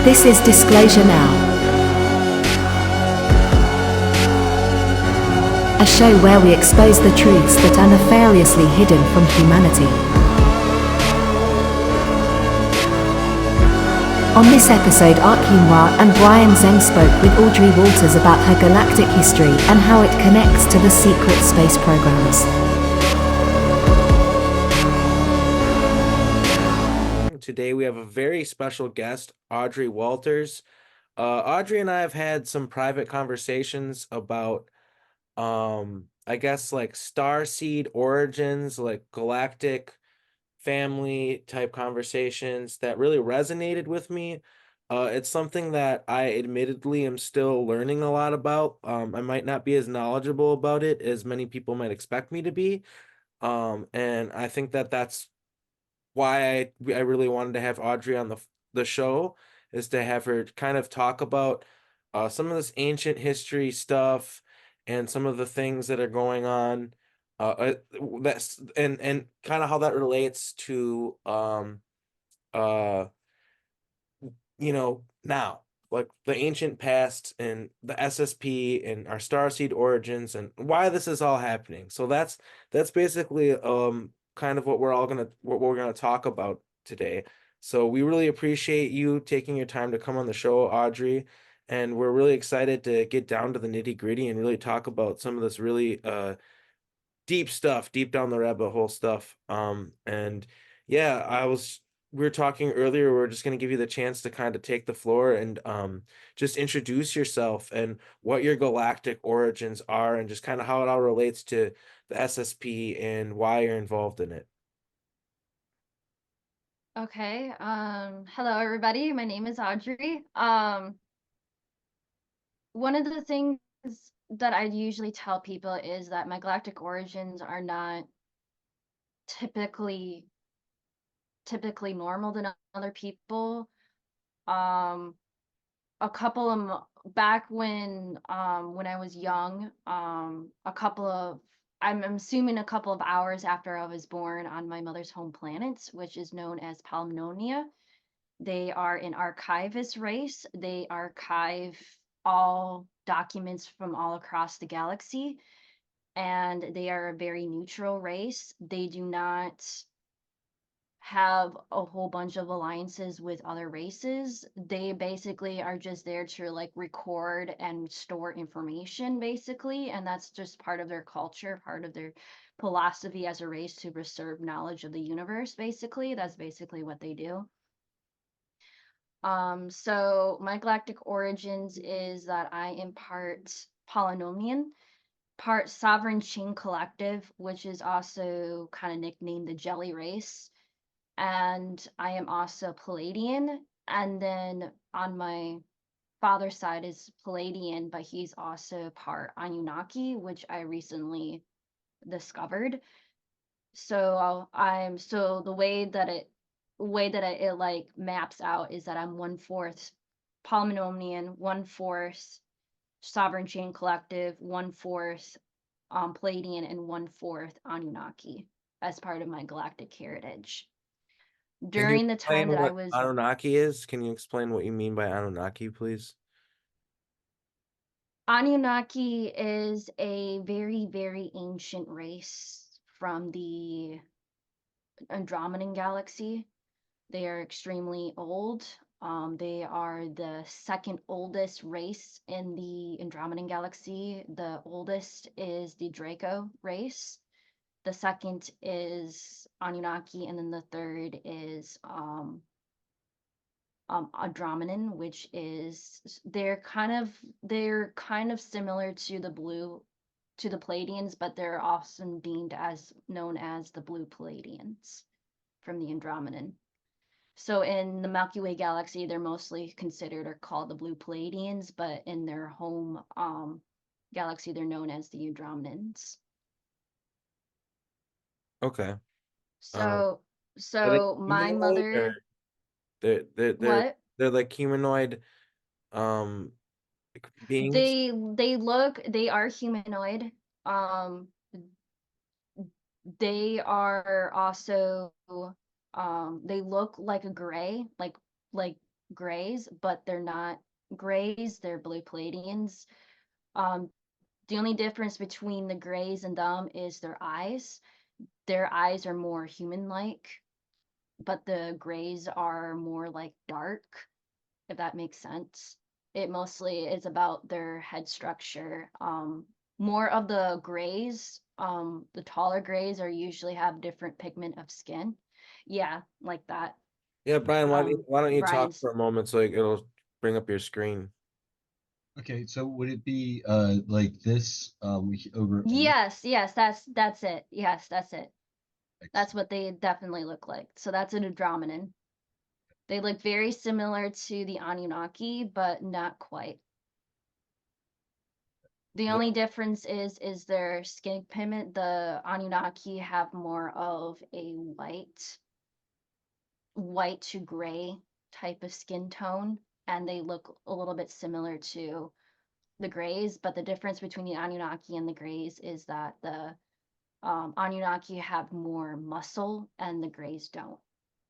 This is Disclosure Now, a show where we expose the truths that are nefariously hidden from humanity. On this episode, Arkinwa and Brian Zeng spoke with Audrey Walters about her galactic history and how it connects to the secret space programs. Today we have a very special guest, Audrey Walters. Audrey and I have had some private conversations about, I guess like Starseed origins, like galactic family type conversations that really resonated with me. It's something that I admittedly am still learning a lot about. I might not be as knowledgeable about it as many people might expect me to be. And I think that that's why I really wanted to have Audrey on the show, is to have her kind of talk about some of this ancient history stuff and some of the things that are going on, that's and kind of how that relates to uh now, like the ancient past and the SSP and our starseed origins and why this is all happening. So that's basically kind of what we're gonna talk about today. So we really appreciate you taking your time to come on the show, Audrey, and we're really excited to get down to the nitty-gritty and really talk about some of this really deep stuff, deep down the rabbit hole stuff. And yeah, we were talking earlier, we're just going to give you the chance to kind of take the floor and just introduce yourself and what your galactic origins are and just kind of how it all relates to the SSP and why you're involved in it. Okay. Hello everybody. My name is Audrey. One of the things that I usually tell people is that my galactic origins are not typically normal than other people. A couple of back when I was young, I'm assuming a couple of hours after I was born on my mother's home planet, which is known as Palmnonia. They are an archivist race. They archive all documents from all across the galaxy, and they are a very neutral race. They do not have a whole bunch of alliances with other races. They basically are just there to like record and store information, basically, and that's just part of their culture, part of their philosophy as a race to preserve knowledge of the universe, basically. That's basically what they do. So my galactic origins is that I am part Polynomian, part Sovereign Chain Collective, which is also kind of nicknamed the Jelly Race, and I am also Palladian. And then on my father's side is Palladian, but he's also part Anunnaki, which I recently discovered. So the way that it like maps out is that I'm 1/4 Polynomian, 1/4 Sovereign Chain Collective, 1/4 Palladian, and 1/4 Anunnaki as part of my galactic heritage. Can you During the time explain that I what was Anunnaki is? Can you explain what you mean by Anunnaki, please? Anunnaki is a very, very ancient race from the Andromedan galaxy. They are extremely old. They are the second oldest race in the Andromedan galaxy. The oldest is the Draco race. The second is Anunnaki, and then the third is Andromedan, which is they're kind of similar to the Palladians, but they're often deemed as known as the blue Palladians from the Andromedan. So in the Milky Way galaxy, they're mostly considered or called the blue Palladians, but in their home galaxy, they're known as the Andromedans. Okay. Um, So are they so my humanoid or mother, they're they're they're what? they're like humanoid um beings? They are humanoid. Um they are also they look like a gray, like grays, but they're not grays, they're blue Palladians. Um, the only difference between the grays and them is their eyes. Their eyes are more human-like, but the grays are more like dark, if that makes sense. It mostly is about their head structure. More of the grays, the taller grays are usually have different pigment of skin. Yeah, like that. Yeah, Brian, why don't you talk Brian's. for a moment so it'll bring up your screen? Okay, so would it be like this over on this? Yes, that's it. Yes, that's it. That's Excellent. what they definitely look like. So that's an Andromedan. They look very similar to the Anunnaki, but not quite. The Yeah. only difference is their skin pigment. The Anunnaki have more of a white to gray type of skin tone, and they look a little bit similar to the grays. But the difference between the Anunnaki and the grays is that the Anunnaki have more muscle and the grays don't.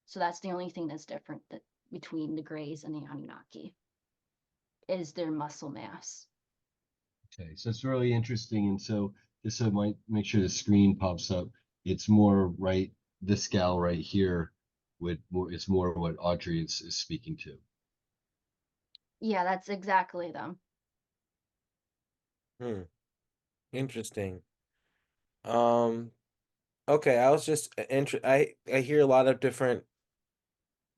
So that's the only thing that's different between the grays and the Anunnaki is their muscle mass. Okay, so it's really interesting. And so just so I might make sure the screen pops up, it's more right, this gal right here would more, it's more what Audrey is speaking to. Yeah, that's exactly them. Hmm. Interesting. Um, okay, I was just I hear a lot of different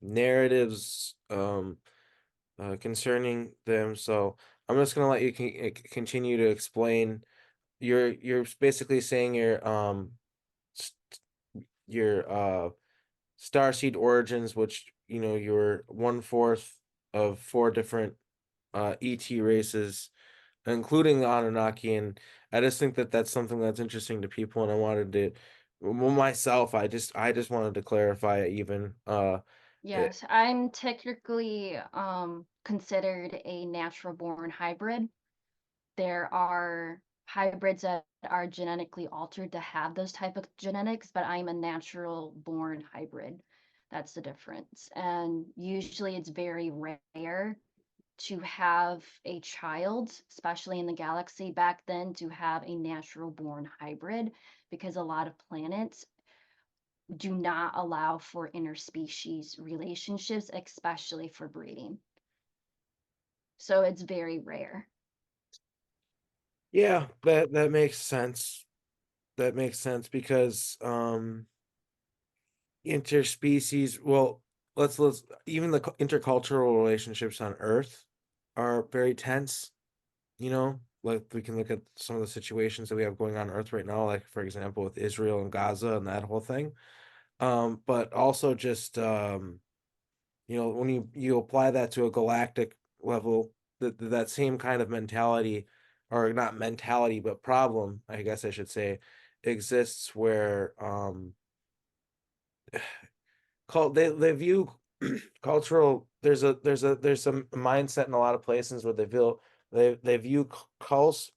narratives concerning them, so I'm just gonna let you continue to explain. You're basically saying s- your Starseed origins, which you're one fourth of four different ET races, including the Anunnaki, and I just think that that's something that's interesting to people, and I wanted to, well, myself, I just wanted to clarify it even. Yes, I'm technically considered a natural born hybrid. There are hybrids that are genetically altered to have those type of genetics, but I'm a natural born hybrid. That's the difference. And usually it's very rare to have a child, especially in the galaxy back then, to have a natural born hybrid because a lot of planets do not allow for interspecies relationships, especially for breeding. So it's very rare. Yeah, that makes sense. That makes sense because interspecies, well, let's even the intercultural relationships on Earth are very tense, like we can look at some of the situations that we have going on Earth right now, like for example with Israel and Gaza and that whole thing. But also just when you apply that to a galactic level, that same kind of mentality, or not mentality, but problem, I guess I should say, exists where they view cultural, there's some mindset in a lot of places where they view cross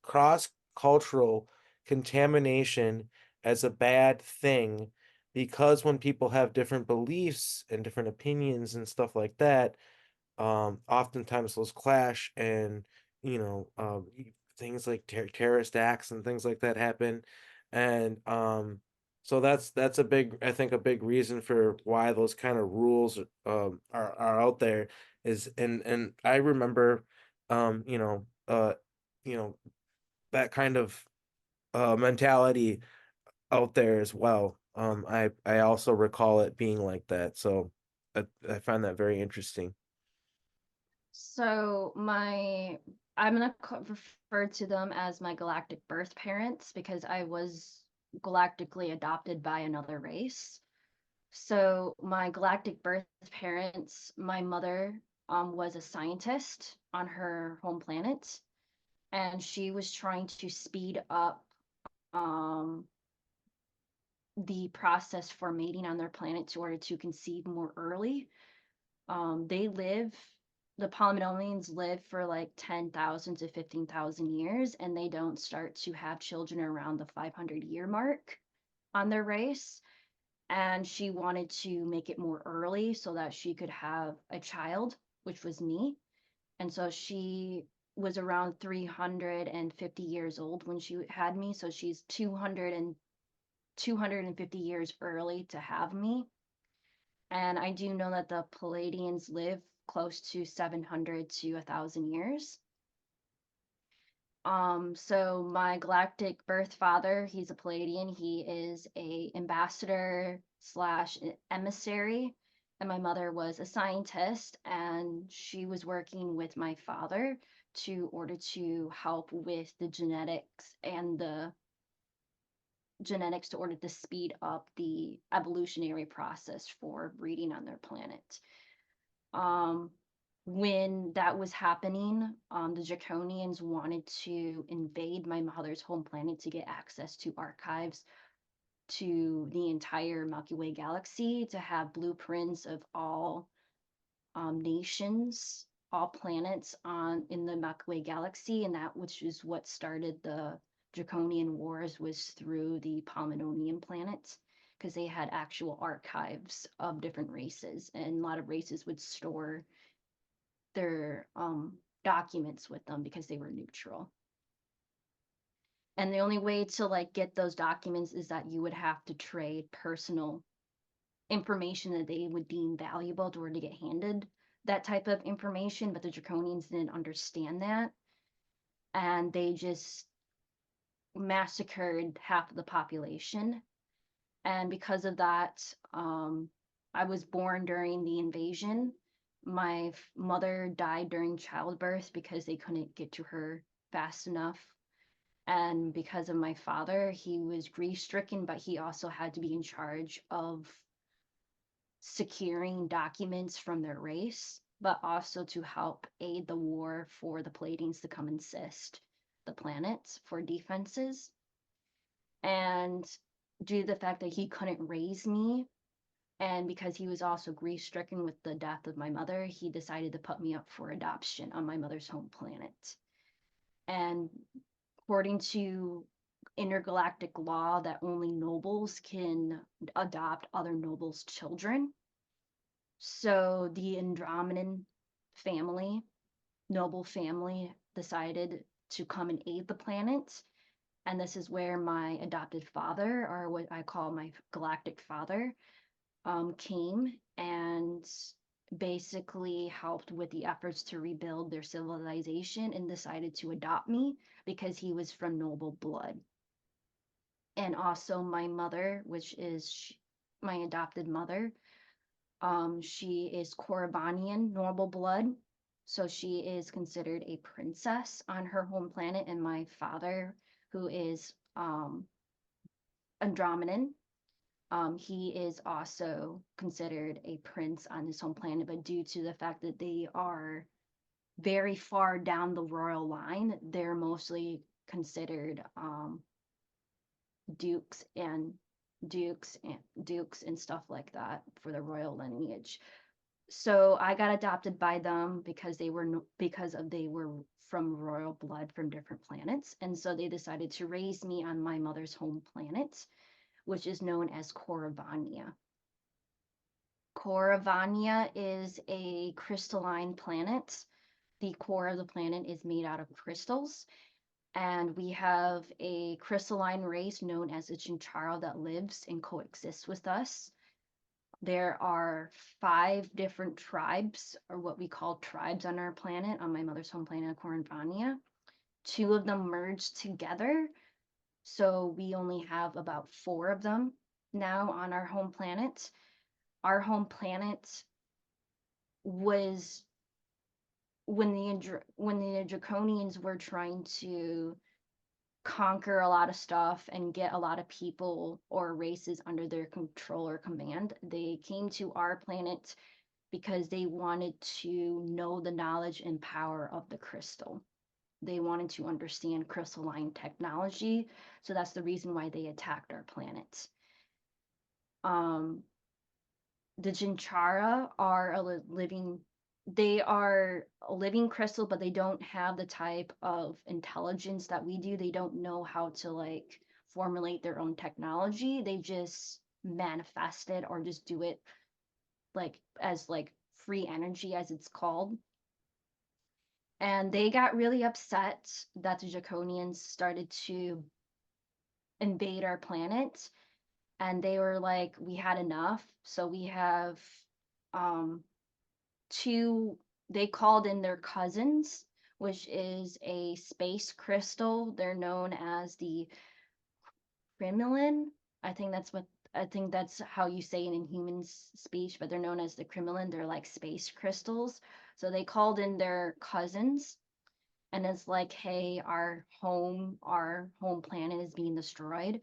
cultural contamination as a bad thing, because when people have different beliefs and different opinions and stuff like that, oftentimes those clash, and things like terrorist acts and things like that happen, and so that's a big, I think, a big reason for why those kind of rules are out there, is, and I remember um you know uh you know that kind of mentality out there as well. I also recall it being like that, so I find that very interesting. So I'm gonna refer to them as my galactic birth parents because I was galactically adopted by another race. So my galactic birth parents, my mother was a scientist on her home planet, and she was trying to speed up um the process for mating on their planet in order to conceive more early. They live, the Polynomians live for like 10,000 to 15,000 years, and they don't start to have children around the 500-year mark on their race. And she wanted to make it more early so that she could have a child. which was me. And so she was around 350 years old when she had me. So she's 250 years early to have me. And I do know that the Palladians live close to 700 to 1,000 years. So my galactic birth father, he's a Palladian. He is a ambassador slash emissary, and my mother was a scientist, and she was working with my father to order to help with the genetics to order to speed up the evolutionary process for breeding on their planet. When that was happening, the Draconians wanted to invade my mother's home planet to get access to archives to the entire Milky Way galaxy, to have blueprints of all nations, all planets in the Milky Way galaxy, and that which is what started the Draconian Wars, was through the Palmonian planets, because they had actual archives of different races, and a lot of races would store their documents with them because they were neutral. And the only way to like get those documents is that you would have to trade personal information that they would deem valuable in order to get handed that type of information. But the Draconians didn't understand that, and they just massacred half of the population. And because of that, I was born during the invasion. My mother died during childbirth because they couldn't get to her fast enough. And because of my father, he was grief-stricken, but he also had to be in charge of securing documents from their race, but also to help aid the war for the Palladians to come assist the planets for defenses. And due to the fact that he couldn't raise me, and because he was also grief-stricken with the death of my mother, he decided to put me up for adoption on my mother's home planet. And according to intergalactic law, that only nobles can adopt other nobles' children. So the Andromedan family, noble family, decided to come and aid the planet. And this is where my adopted father, or what I call my galactic father, came and basically helped with the efforts to rebuild their civilization, and decided to adopt me because he was from noble blood. And also my mother, which is my adopted mother, she is Korribanian noble blood, so she is considered a princess on her home planet. And my father, who is Andromedan, he is also considered a prince on his home planet, but due to the fact that they are very far down the royal line, they're mostly considered dukes and stuff like that for the royal lineage. So I got adopted by them because they were from royal blood from different planets, and so they decided to raise me on my mother's home planet, which is known as Korribania. Korribania is a crystalline planet. The core of the planet is made out of crystals, and we have a crystalline race known as the Chincharo that lives and coexists with us. There are 5 different tribes, or what we call tribes, on our planet, on my mother's home planet, Korribania. 2 of them merged together, so we only have about 4 of them now on our home planet. Our home planet was, when the Draconians were trying to conquer a lot of stuff and get a lot of people or races under their control or command, they came to our planet because they wanted to know the knowledge and power of the crystal. They wanted to understand crystalline technology, so that's the reason why they attacked our planet. The Jinchara are they are a living crystal, but they don't have the type of intelligence that we do. They don't know how to like formulate their own technology. They just manifest it or just do it like as like free energy, as it's called. And they got really upset that the Draconians started to invade our planet. And they were like, we had enough. So we have um, two, they called in their cousins, which is a space crystal. They're known as the Kremlin. I think that's how you say it in human speech, but they're known as the Kremlin. They're like space crystals. So they called in their cousins, and it's like, hey, our home planet is being destroyed.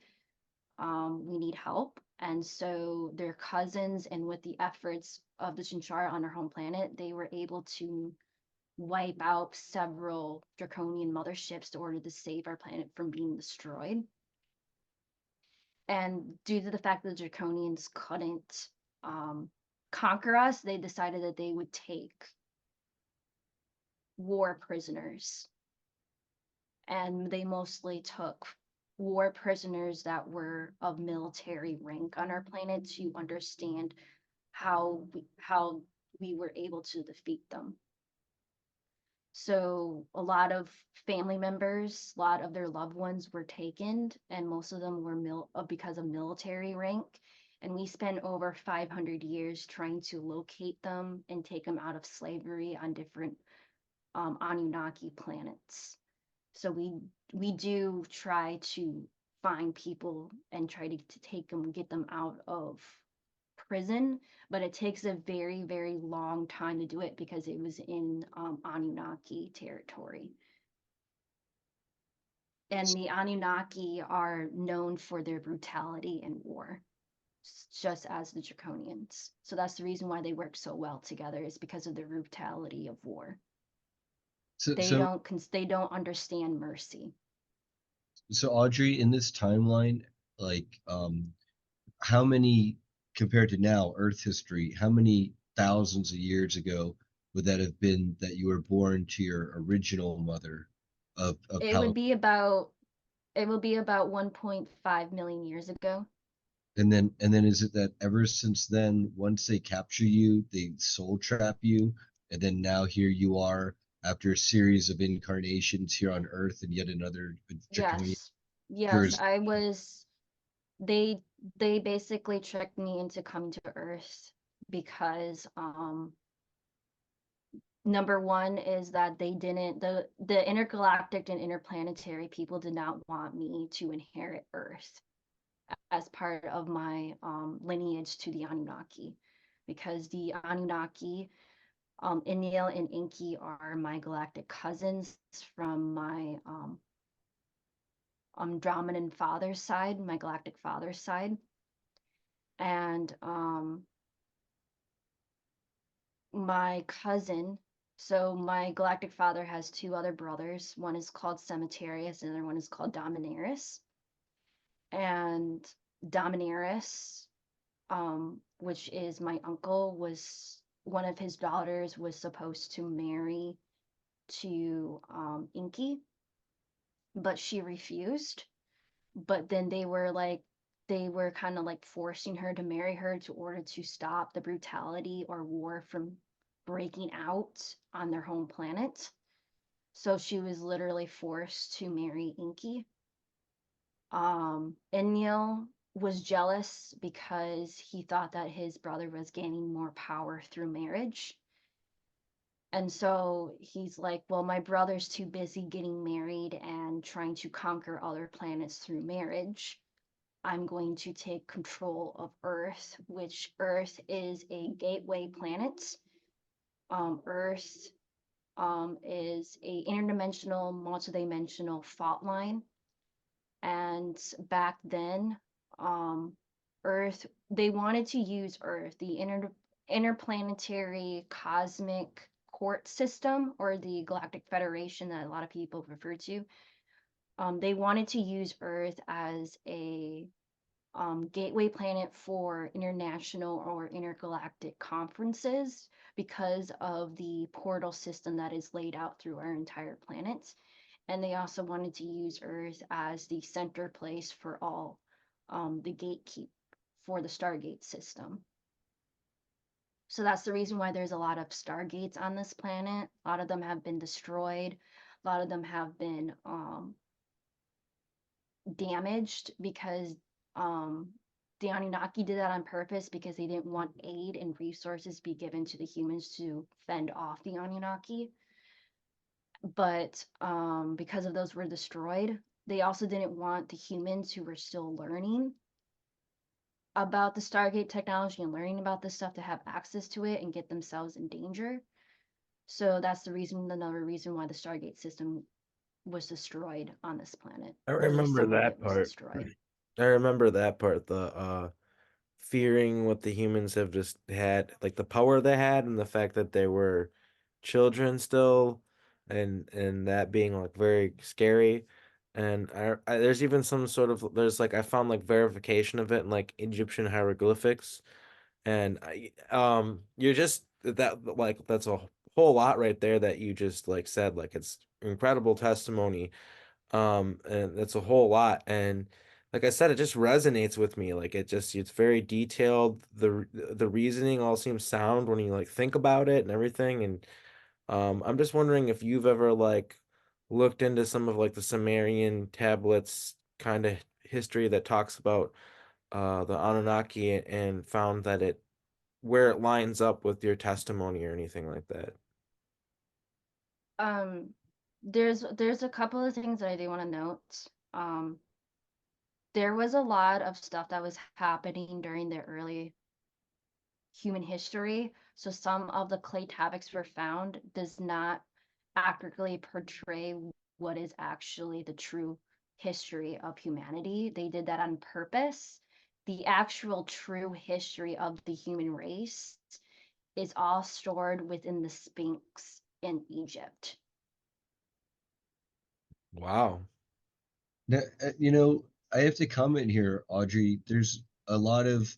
We need help. And so their cousins, and with the efforts of the Chinchara on their home planet, they were able to wipe out several draconian motherships in order to save our planet from being destroyed. And due to the fact that the Draconians couldn't conquer us, they decided that they would take war prisoners. And they mostly took war prisoners that were of military rank on our planet to understand how we were able to defeat them. So a lot of family members, a lot of their loved ones were taken, and most of them were because of military rank. And we spent over 500 years trying to locate them and take them out of slavery on different Anunnaki planets. So we do try to find people and try to take them, get them out of prison, but it takes a very, very long time to do it because it was in Anunnaki territory. And the Anunnaki are known for their brutality in war, just as the Draconians. So that's the reason why they work so well together, is because of their brutality of war. They don't understand mercy. So Audrey, in this timeline, like how many, compared to now, Earth history, how many thousands of years ago would that have been that you were born to your original mother of It would be about 1.5 million years ago. And then is it that ever since then, once they capture you, they soul trap you, and then now here you are after a series of incarnations here on Earth and yet another draconian Yes, I was. They basically tricked me into coming to Earth because number one is that they didn't the intergalactic and interplanetary people did not want me to inherit Earth as part of my lineage to the Anunnaki, because the Anunnaki, Inil and Inky, are my galactic cousins from my Andromedan father's side, my galactic father's side. And my cousin, so my galactic father has two other brothers. One is called Cemeterius, and the other one is called Dominaris. And Dominaris, which is my uncle, was one of his daughters was supposed to marry to Inky, but she refused. But then they were kind of like forcing her to marry her to order to stop the brutality or war from breaking out on their home planet. So she was literally forced to marry Inky. Enlil was jealous because he thought that his brother was gaining more power through marriage. And so he's like, well, my brother's too busy getting married and trying to conquer other planets through marriage. I'm going to take control of Earth, which Earth is a gateway planet. Earth is a interdimensional, multidimensional fault line. And back then, Earth, they wanted to use Earth, the interplanetary cosmic court system, or the Galactic Federation that a lot of people refer to. They wanted to use Earth as a gateway planet for international or intergalactic conferences because of the portal system that is laid out through our entire planet. And they also wanted to use Earth as the center place for all the gatekeep for the Stargate system. So that's the reason why there's a lot of stargates on this planet. A lot of them have been destroyed. A lot of them have been damaged because the Anunnaki did that on purpose because they didn't want aid and resources be given to the humans to fend off the Anunnaki. But because of those were destroyed, they also didn't want the humans who were still learning about the Stargate technology and learning about this stuff to have access to it and get themselves in danger. So that's another reason why the Stargate system was destroyed on this planet. I Or at least remember some of that it was part. destroyed. I remember that part, the fearing what the humans have just had, like the power they had and the fact that they were children still, and that being like very scary. And there's even some sort of, there's like I found like verification of it in like Egyptian hieroglyphics, and you're just that, like that's a whole lot right there that you just like said, like it's incredible testimony, and that's a whole lot. And like I said, it just resonates with me. Like it's very detailed. The reasoning all seems sound when you like think about it and everything. And I'm just wondering if you've ever like looked into some of like the Sumerian tablets kind of history that talks about the Anunnaki, and found that it where it lines up with your testimony or anything like that. Um, there's a couple of things that I do want to note. Um, there was a lot of stuff that was happening during the early human history. So some of the clay tablets were found does not accurately portray what is actually the true history of humanity. They did that on purpose. The actual true history of the human race is all stored within the Sphinx in Egypt. Wow. Now, I have to comment here, Audrey. There's a lot of,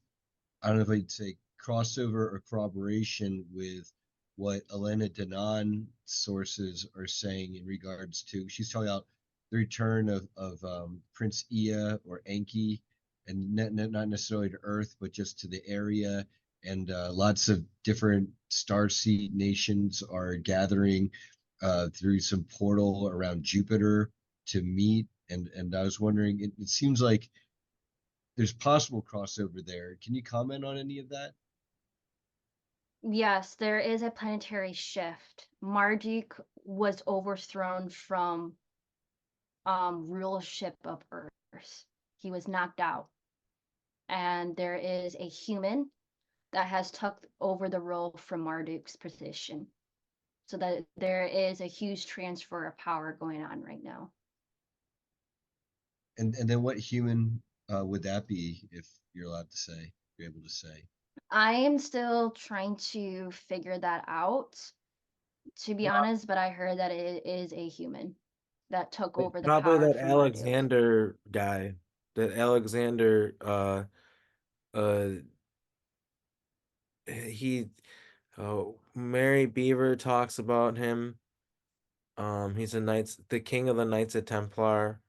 I don't know if I'd say crossover or corroboration with what Elena Danan sources are saying in regards to, she's talking about the return of Prince Ea or Enki, and not necessarily to Earth, but just to the area. And lots of different starseed nations are gathering through some portal around Jupiter to meet. And I was wondering, it seems like there's possible crossover there. Can you comment on any of that? Yes, there is a planetary shift. Marduk was overthrown from rulership of Earth. He was knocked out. And there is a human that has took over the role from Marduk's position. So that there is a huge transfer of power going on right now. And then what human would that be, if you're allowed to say, you're able to say? I am still trying to figure that out, to be honest, but I heard that it is a human that took over the Probably power that from Marduk. Alexander guy. That Alexander uh he Mary Beaver talks about him. He's the king of the Knights of Templar.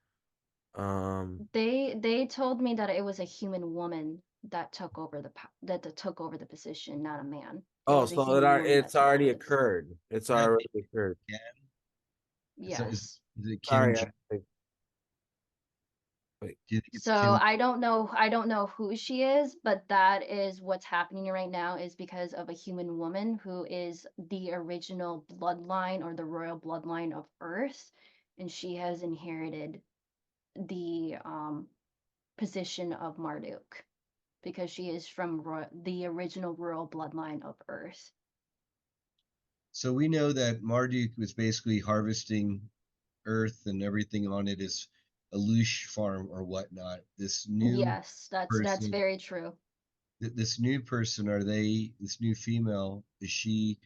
Um They told me that it was a human woman that took over that took over the position, not a man. It oh, was a so human woman that it's took already over the position. occurred. It's That already occurred. Kim? Yes. Is it Kim? Sorry, wait. Do you think it's So Kim? I don't know who she is, but that is what's happening right now is because of a human woman who is the original bloodline or the royal bloodline of Earth, and she has inherited the position of Marduk because she is from the original royal bloodline of Earth. So we know that Marduk was basically harvesting Earth, and everything on it is a loosh farm or whatnot. This new Yes, that's person, very true. this new person, this new female, is she,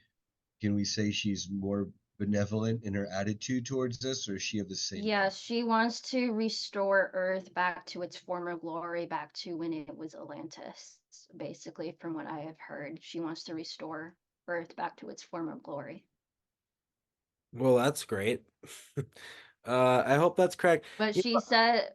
can we say she's more benevolent in her attitude towards us, or is she of the same ilk? Yes, she wants to restore Earth back to its former glory, back to when it was Atlantis. Basically, from what I have heard, she wants to restore Earth back to its former glory. Well, that's great. I hope that's correct. But You she said,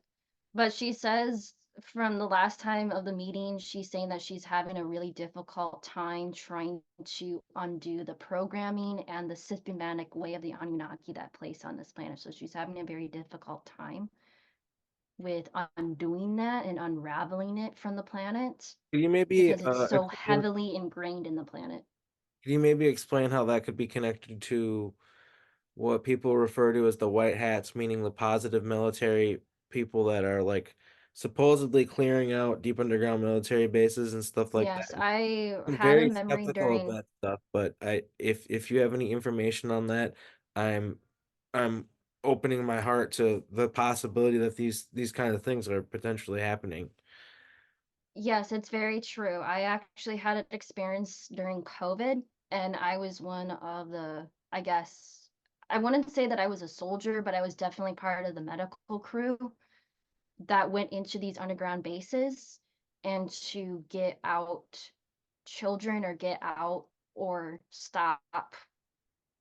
but she says from the last time of the meeting, she's saying that she's having a really difficult time trying to undo the programming and the systematic way of the Anunnaki that place on this planet. So she's having a very difficult time with undoing that and unraveling it from the planet Could you maybe because it's so explain? heavily ingrained in the planet. Could you maybe explain how that could be connected to what people refer to as the white hats, meaning the positive military people that are like supposedly clearing out deep underground military bases and stuff like Yes, that? I I'm had a very memory skeptical of during. that stuff, but if you have any information on that, I'm I'm opening my heart to the possibility that these kind of things are potentially happening. Yes, it's very true. I actually had an experience during COVID, and I was one of the, I guess, I wouldn't say that I was a soldier, but I was definitely part of the medical crew that went into these underground bases and to get out children or get out or stop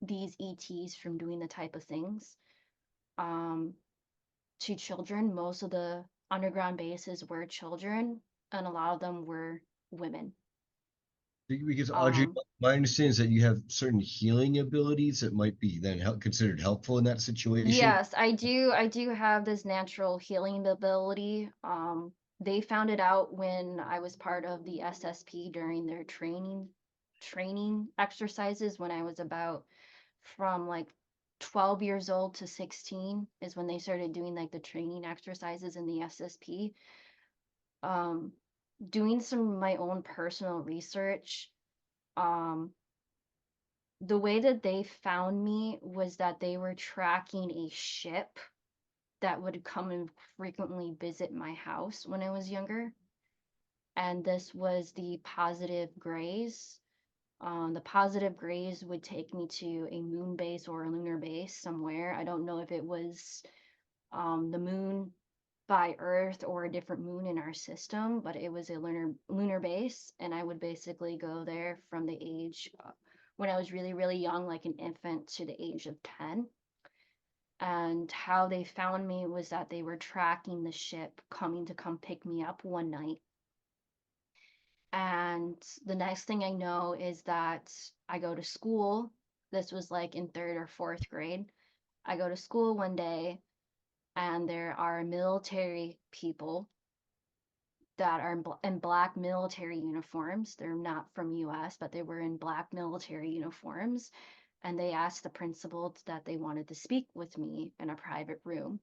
these ETs from doing the type of things to children. Most of the underground bases were children, and a lot of them were women. Because Audrey, Um, my understanding is that you have certain healing abilities that might be then considered helpful in that situation. yes, I do. I do have this natural healing ability. They found it out when I was part of the SSP during their training exercises when I was about from like 12 years old to 16 is when they started doing like the training exercises in the SSP. Um, doing some of my own personal research, um, the way that they found me was that they were tracking a ship that would come and frequently visit my house when I was younger. And this was the positive grays. The positive grays would take me to a moon base or a lunar base somewhere. I don't know if it was the moon by Earth or a different moon in our system, but it was a lunar base, and I would basically go there from the age when I was really really young, like an infant, to the age of 10. And how they found me was that they were tracking the ship coming to come pick me up one night. And the next thing I know is that I go to school. This was like in third or fourth grade. I go to school one day, and there are military people that are in black military uniforms. They're not from US, but they were in black military uniforms. And they asked the principal that they wanted to speak with me in a private room.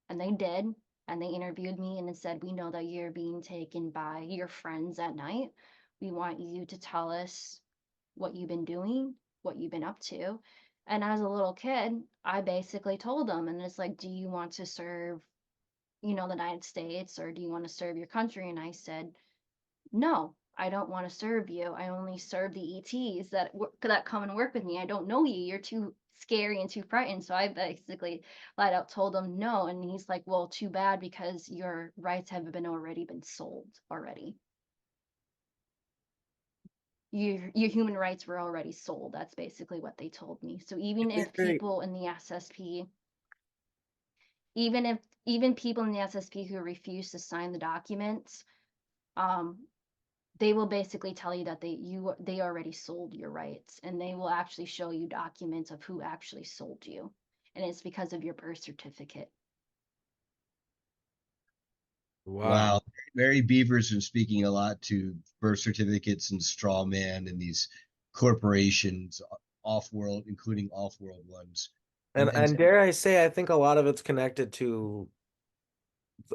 And they did. And they interviewed me and said, "We know that you're being taken by your friends at night. We want you to tell us what you've been doing, what you've been up to." And as a little kid, I basically told them, and it's like, "Do you want to serve, the United States, or do you want to serve your country?" And I said, "No, I don't want to serve you. I only serve the ETs that come and work with me. I don't know you. You're too scary and too frightened." So I basically flat out told him no, and he's like, "Well, too bad, because your rights have been sold already. Your human rights were already sold." That's basically what they told me. So even It's if very people in the SSP, even people in the SSP who refuse to sign the documents, um, they will basically tell you that they already sold your rights, and they will actually show you documents of who actually sold you, and it's because of your birth certificate. wow. Wow. Mary Beaver's been speaking a lot to birth certificates and straw man and these corporations off world, including off world ones. And And dare I say, I think a lot of it's connected to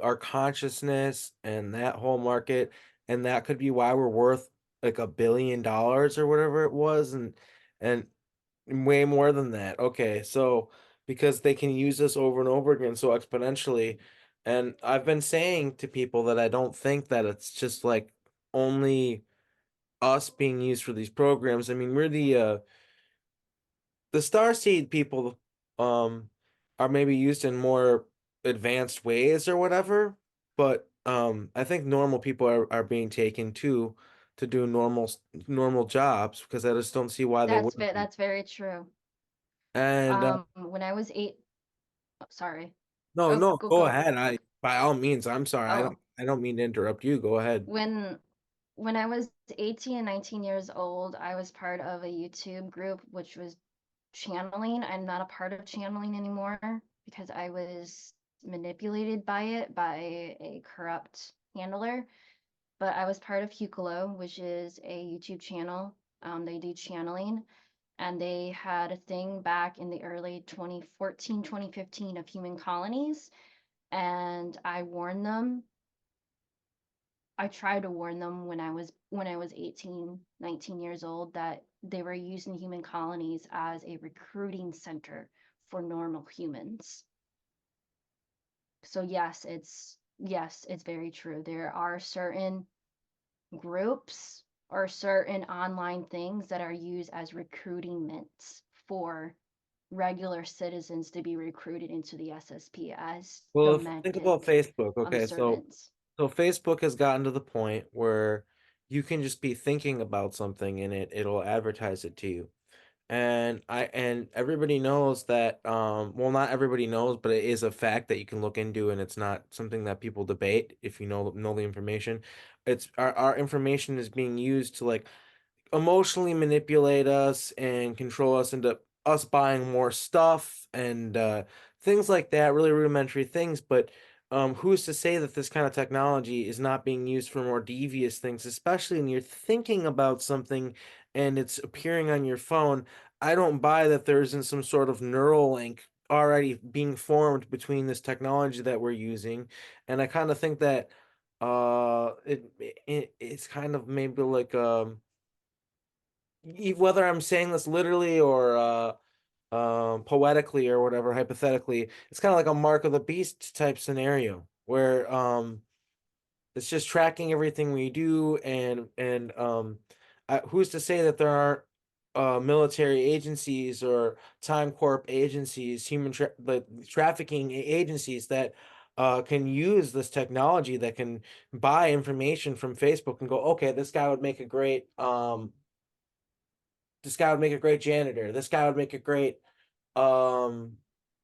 our consciousness and that whole market, and that could be why we're worth like $1 billion or whatever it was, and way more than that. Okay, so because they can use this over and over again so exponentially, and I've been saying to people that I don't think that it's just like only us being used for these programs. I mean, we're the Starseed people are maybe used in more advanced ways or whatever, but I think normal people are being taken too to do normal jobs because I just don't see why they wouldn't be. That's very true. And When I was 8. Oh, sorry. no, Oh, no, go go go. ahead. I by all means, I'm sorry. Oh, I don't mean to interrupt you. Go ahead. When I was 18 and 19 years old, I was part of a YouTube group which was channeling. I'm not a part of channeling anymore because I was manipulated by it by a corrupt handler. But I was part of Hukalo, which is a YouTube channel. They do channeling, and they had a thing back in the early 2014, 2015 of human colonies. And I warned them. I tried to warn them when I was 18, 19 years old that they were using human colonies as a recruiting center for normal humans. So yes, it's very true. There are certain groups or certain online things that are used as recruiting mints for regular citizens to be recruited into the SSP as Well, if think about demented Facebook, okay, servants. so Facebook has gotten to the point where you can just be thinking about something and it'll advertise it to you. And everybody knows that well, not everybody knows, but it is a fact that you can look into, and it's not something that people debate if you know the information. It's our information is being used to like emotionally manipulate us and control us into us buying more stuff and things like that, really rudimentary things. But who's to say that this kind of technology is not being used for more devious things, especially when you're thinking about something and it's appearing on your phone? I don't buy that there isn't some sort of neural link already being formed between this technology that we're using. And I kind of think that it's kind of maybe like whether I'm saying this literally or poetically or whatever, hypothetically, it's kind of like a mark of the beast type scenario where it's just tracking everything we do, and who's to say that there aren't military agencies or time corp agencies, like trafficking agencies that can use this technology that can buy information from Facebook and go, okay, this guy would make a great janitor. This guy would make a great um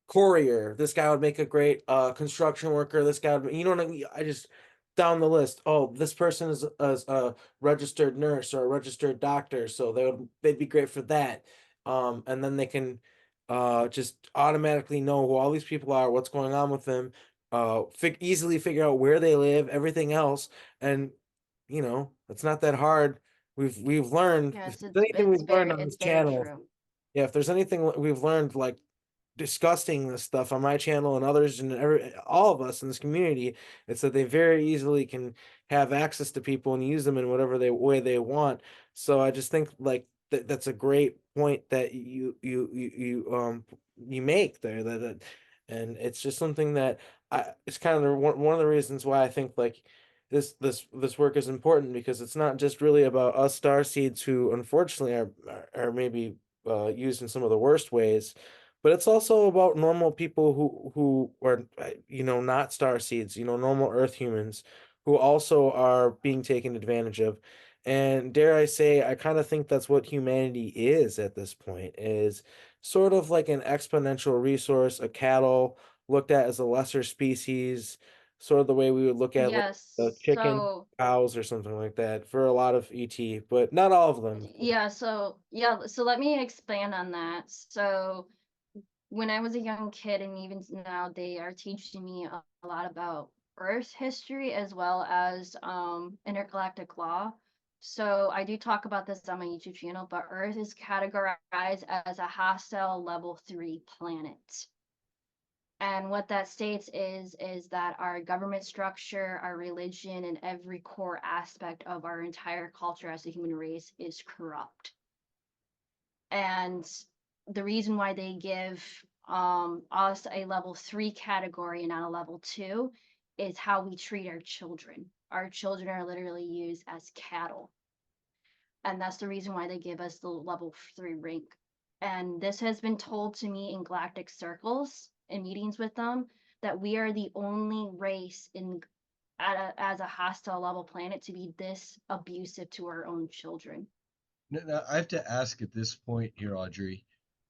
courier. This guy would make a great construction worker. This guy would, you know what I mean? I just down the list. Oh, this person is a registered nurse or a registered doctor, so they'd be great for that. And then they can just automatically know who all these people are, what's going on with them, easily figure out where they live, everything else, and it's not that hard. We've learned, if Yes, there's anything we've learned on it's this very channel, true. yeah, if there's anything we've learned, like discussing this stuff on my channel and others and all of us in this community, it's that they very easily can have access to people and use them in whatever way they want. So I just think like that's a great point that you make there, and it's just something that it's kind of one of the reasons why I think like this work is important, because it's not just really about us star seeds who unfortunately are maybe used in some of the worst ways, but it's also about normal people who are not star seeds, normal Earth humans who also are being taken advantage of. And dare I say, I kind of think that's what humanity is at this point, is sort of like an exponential resource, a cattle looked at as a lesser species, sort of the way we would look at like the Yes. chicken, So cows, or something like that for a lot of ET, but not all of them. so let me expand on that. So when I was a young kid, and even now, they are teaching me a lot about Earth history as well as intergalactic law. So I do talk about this on my YouTube channel, but Earth is categorized as a hostile level 3 planet. And what that states is that our government structure, our religion, and every core aspect of our entire culture as a human race is corrupt. And the reason why they give us a level 3 category and not a level 2 is how we treat our children. Our children are literally used as cattle. And that's the reason why they give us the level 3 rank. And this has been told to me in galactic circles in meetings with them, that we are the only race as a hostile level planet to be this abusive to our own children. Now, I have to ask at this point here, Audrey,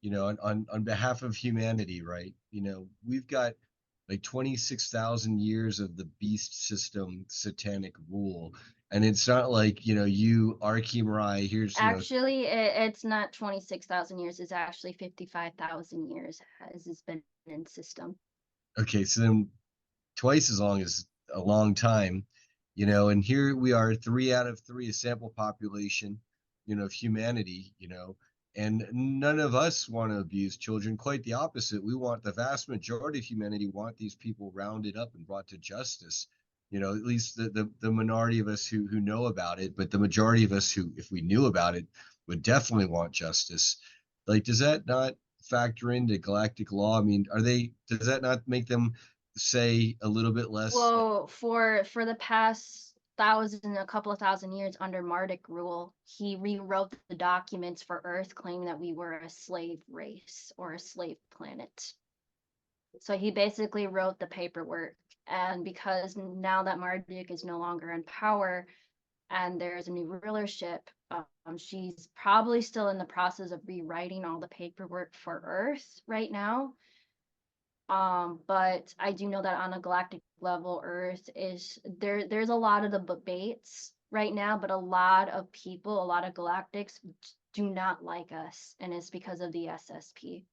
on behalf of humanity, right? We've got like 26,000 years of the beast system satanic rule. And it's not like, you Archie Marai, here's, Actually, it's not 26,000 years. It's actually 55,000 years as it's been in system. okay, so then twice as long as a long time, and here we are, 3 out of 3, a sample population, of humanity, and none of us want to abuse children. Quite the opposite. We want, the vast majority of humanity want these people rounded up and brought to justice. At least the minority of us who know about it, but the majority of us who, if we knew about it, would definitely want justice. Like, does that not factor into galactic law? I mean, does that not make them say a little bit less like, Well, for the past a couple of thousand years under Marduk rule, he rewrote the documents for Earth, claiming that we were a slave race or a slave planet. So he basically wrote the paperwork, and because now that Marduk is no longer in power and there's a new rulership, she's probably still in the process of rewriting all the paperwork for Earth right now. But I do know that on a galactic level, Earth is there's a lot of the debates right now, but a lot of people, a lot of galactics do not like us, and it's because of the SSP.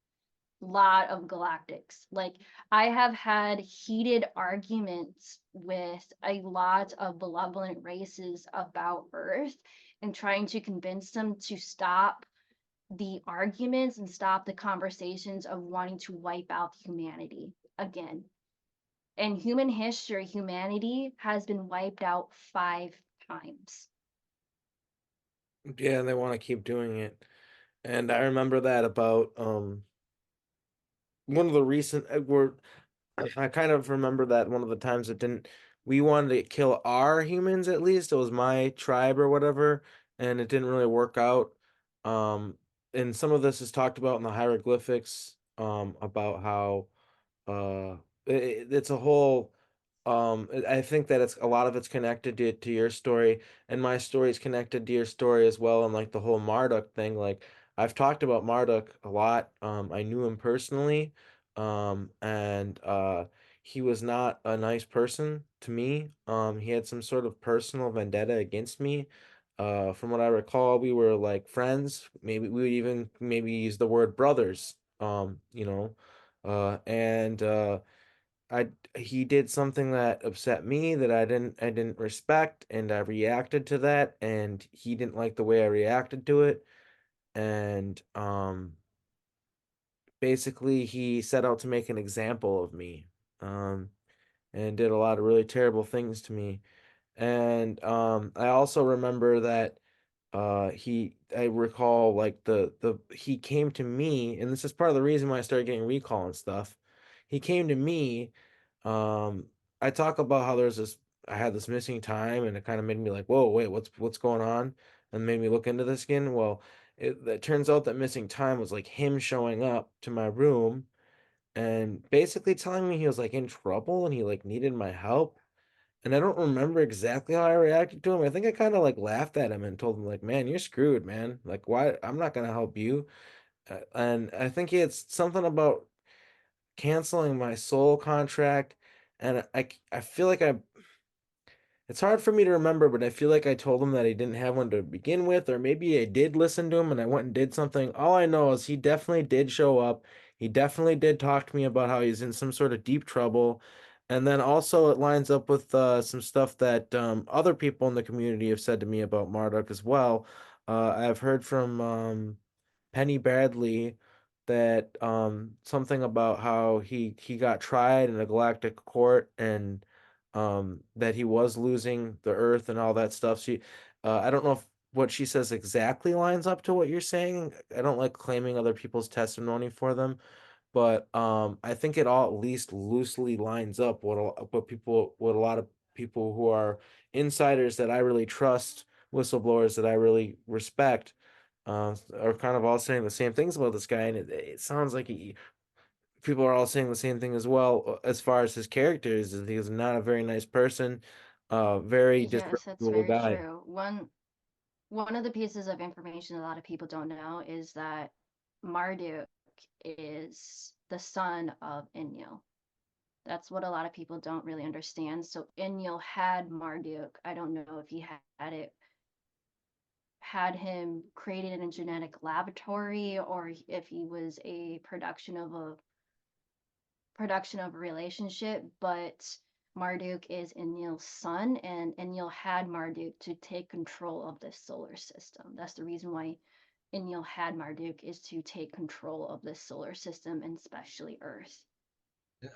Lot of galactics. Like, I have had heated arguments with a lot of benevolent races about Earth and trying to convince them to stop the arguments and stop the conversations of wanting to wipe out humanity again. In human history, humanity has been wiped out 5 times. Yeah, and they want to keep doing it. And I remember that about one of the recent I kind of remember that one of the times it didn't we wanted to kill our humans, at least it was my tribe or whatever, and it didn't really work out. Um and some of this is talked about in the hieroglyphics, about how it's a whole I think that it's a lot of it's connected to your story, and my story is connected to your story as well, and like the whole Marduk thing. Like, I've talked about Marduk a lot. I knew him personally, and he was not a nice person to me. He had some sort of personal vendetta against me. From what I recall, we were like friends. Maybe we would even maybe use the word brothers. And I he did something that upset me that I didn't respect, and I reacted to that, and he didn't like the way I reacted to it. And basically he set out to make an example of me. Um and did a lot of really terrible things to me. And I also remember that I recall like the he came to me, and this is part of the reason why I started getting recall and stuff. He came to me. um I talk about how I had this missing time, and it kind of made me like, whoa, wait, what's going on, and made me look into this again. Well, it turns out that missing time was like him showing up to my room and basically telling me he was like in trouble and he like needed my help. And I don't remember exactly how I reacted to him. I think I kind of like laughed at him and told him like, "Man, you're screwed, man. Like, why? I'm not gonna help you." And I think he had something about canceling my soul contract, and I feel like it's hard for me to remember, but I feel like I told him that he didn't have one to begin with, or maybe I did listen to him and I went and did something. All I know is he definitely did show up. He definitely did talk to me about how he's in some sort of deep trouble. And then also it lines up with some stuff that other people in the community have said to me about Marduk as well. I've heard from Penny Bradley that something about how he got tried in a galactic court, and that he was losing the Earth and all that stuff. I don't know if what she says exactly lines up to what you're saying. I don't like claiming other people's testimony for them, but I think it all at least loosely lines up what a lot of people who are insiders that I really trust, whistleblowers that I really respect, are kind of all saying the same things about this guy, and it sounds like people are all saying the same thing as well, as far as his character is that he's not a very nice person, very Yes, that's disreputable very guy. true. One of the pieces of information a lot of people don't know is that Marduk is the son of Enyo. That's what a lot of people don't really understand. So Enlil had Marduk. I don't know if he had him created in a genetic laboratory, or if he was a production of a relationship, but Marduk is Enlil's son, and Enlil had Marduk to take control of this solar system. That's the reason why Enlil had Marduk, is to take control of this solar system, and especially Earth.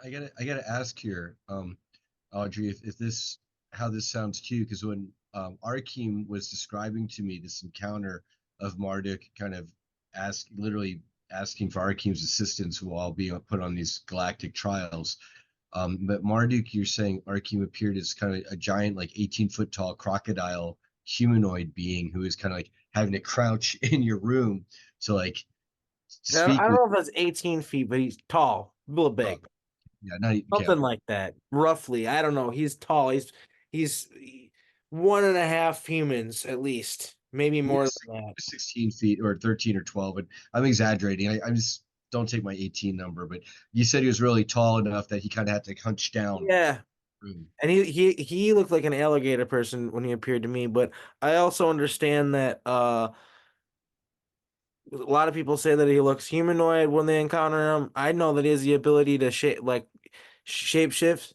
I gotta ask here, Audrey, if this how this sounds to you, because when Arkeem was describing to me this encounter of Marduk kind of literally asking for Arkeem's assistance while being put on these galactic trials. But Marduk, you're saying Arkeem appeared as kind of a giant, like 18-foot tall crocodile humanoid being who is kind of like having to crouch in your room to like I speak don't with. know if that's 18 feet, but he's tall, a little big. Yeah, not okay. Something like that, roughly. I don't know. He's tall. He's 1.5 humans at least, maybe more than that. 16 feet or 13 or 12, and I'm exaggerating. I'm just don't take my 18 number, but you said he was really tall enough that he kind of had to hunch down. Yeah, and he looked like an alligator person when he appeared to me. But I also understand that a lot of people say that he looks humanoid when they encounter him. I know that he has the ability to shapeshift.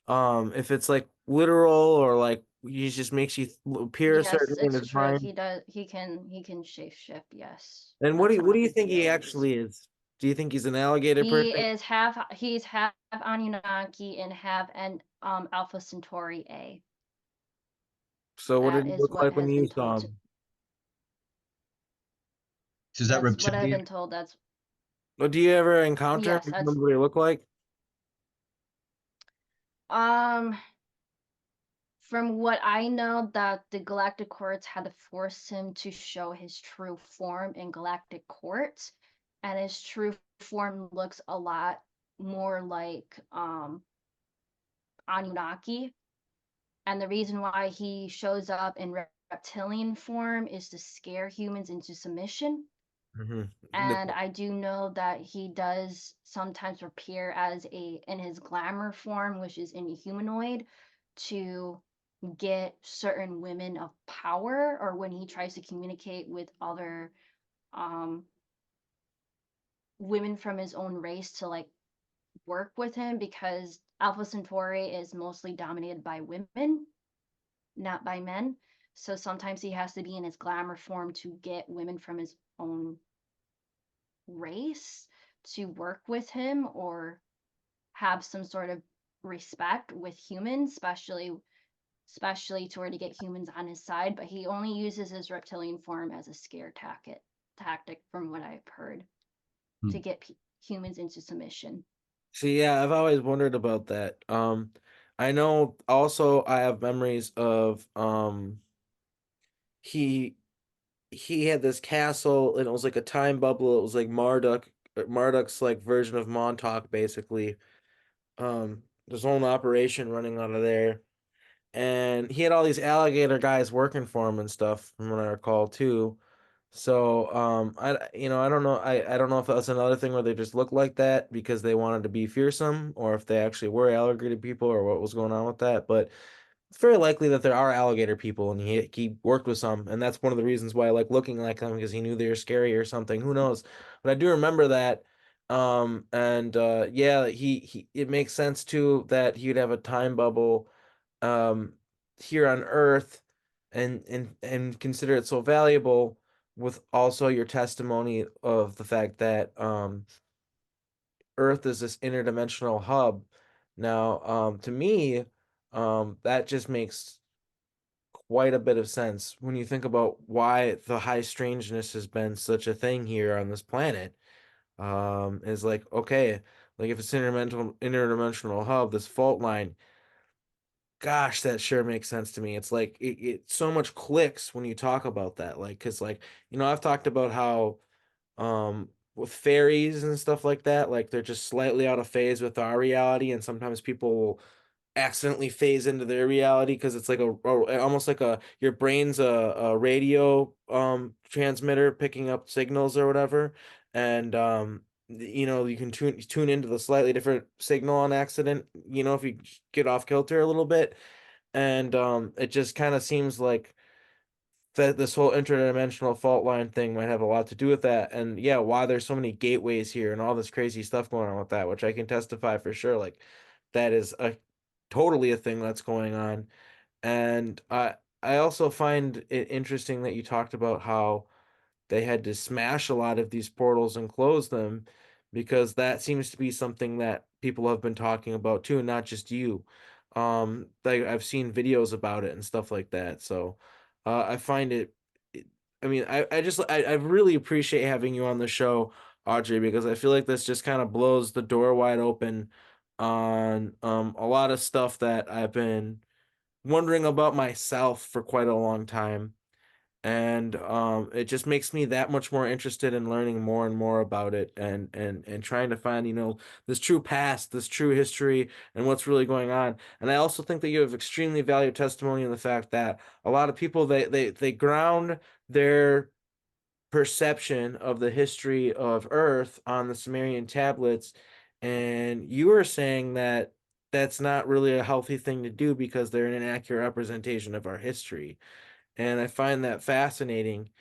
If it's like literal or like he just makes you appear a certain Yes, way in it's his true. mind. He does. He can shape shift. Yes, And that's one what do of you his think he abilities. actually is? Do you think he's an alligator person? He's half Anunnaki and half an Alpha Centauri A. So what did That he is look what like when has you been saw told to. him? So is that That's what I've reptilian? been told. That's Or do you ever encounter him? yes. Do you That's remember what he looked like? um. From what I know, that the Galactic Courts had to force him to show his true form in Galactic Court, and his true form looks a lot more like Anunnaki. And the reason why he shows up in reptilian form is to scare humans into submission. And I do know that he does sometimes appear as in his glamour form, which is in a humanoid, to get certain women of power, or when he tries to communicate with other um women from his own race to like work with him, because Alpha Centauri is mostly dominated by women, not by men. So sometimes he has to be in his glamour form to get women from his own race to work with him, or have some sort of respect with humans, especially to where to get humans on his side. But he only uses his reptilian form as a scare tactic, from what I've heard, Hmm. to get humans into submission. See, yeah, I've always wondered about that. I know also I have memories of he he had this castle and it was like a time bubble. It was like Marduk's like version of Montauk, basically. His own operation running out of there. And he had all these alligator guys working for him and stuff, from what I recall too. So, I don't know. I don't know if that's another thing where they just look like that because they wanted to be fearsome, or if they actually were alligator people, or what was going on with that. But it's very likely that there are alligator people, and he worked with some, and that's one of the reasons why I like looking like them, because he knew they were scary or something. Who knows? But I do remember that. And yeah, he it makes sense too that he'd have a time bubble um here on Earth, and consider it so valuable, with also your testimony of the fact that Earth is this interdimensional hub. Now, to me, that just makes quite a bit of sense when you think about why the high strangeness has been such a thing here on this planet. Is like, okay, like if it's interdimensional hub, this fault line, gosh, that sure makes sense to me. It's like it so much clicks when you talk about that. Like, because like, I've talked about how with fairies and stuff like that, like they're just slightly out of phase with our reality, and sometimes people will accidentally phase into their reality because it's like almost like your brain's a radio transmitter picking up signals or whatever. And you can tune into the slightly different signal on accident, if you get off kilter a little bit. And it just kind of seems like that this whole interdimensional fault line thing might have a lot to do with that. And yeah, why there's so many gateways here and all this crazy stuff going on with that, which I can testify for sure. Like that is a totally a thing that's going on. And I also find it interesting that you talked about how they had to smash a lot of these portals and close them, because that seems to be something that people have been talking about too, not just you. Like I've seen videos about it and stuff like that. So I find I mean, I really appreciate having you on the show, Audrey, because I feel like this just kind of blows the door wide open on a lot of stuff that I've been wondering about myself for quite a long time. And it just makes me that much more interested in learning more and more about it, and trying to find, this true past, this true history, and what's really going on. And I also think that you have extremely valued testimony in the fact that a lot of people, they ground their perception of the history of Earth on the Sumerian tablets, and you were saying that that's not really a healthy thing to do because they're an inaccurate representation of our history. And I find that fascinating.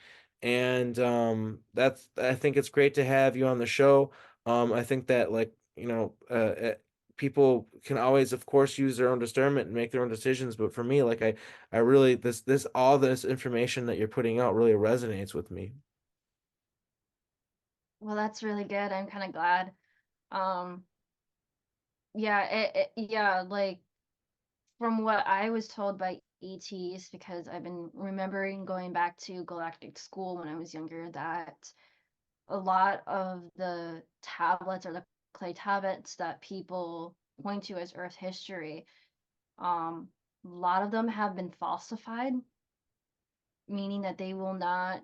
And I think it's great to have you on the show. I think that, like, people can always, of course, use their own discernment and make their own decisions. But for me, like, I really, this all this information that you're putting out really resonates with me. Well, that's really good. I'm kind of glad. Um, yeah, yeah, like from what I was told by ETs, because I've been remembering going back to Galactic school when I was younger, that a lot of the tablets or the clay tablets that people point to as Earth history, a lot of them have been falsified, meaning that they will not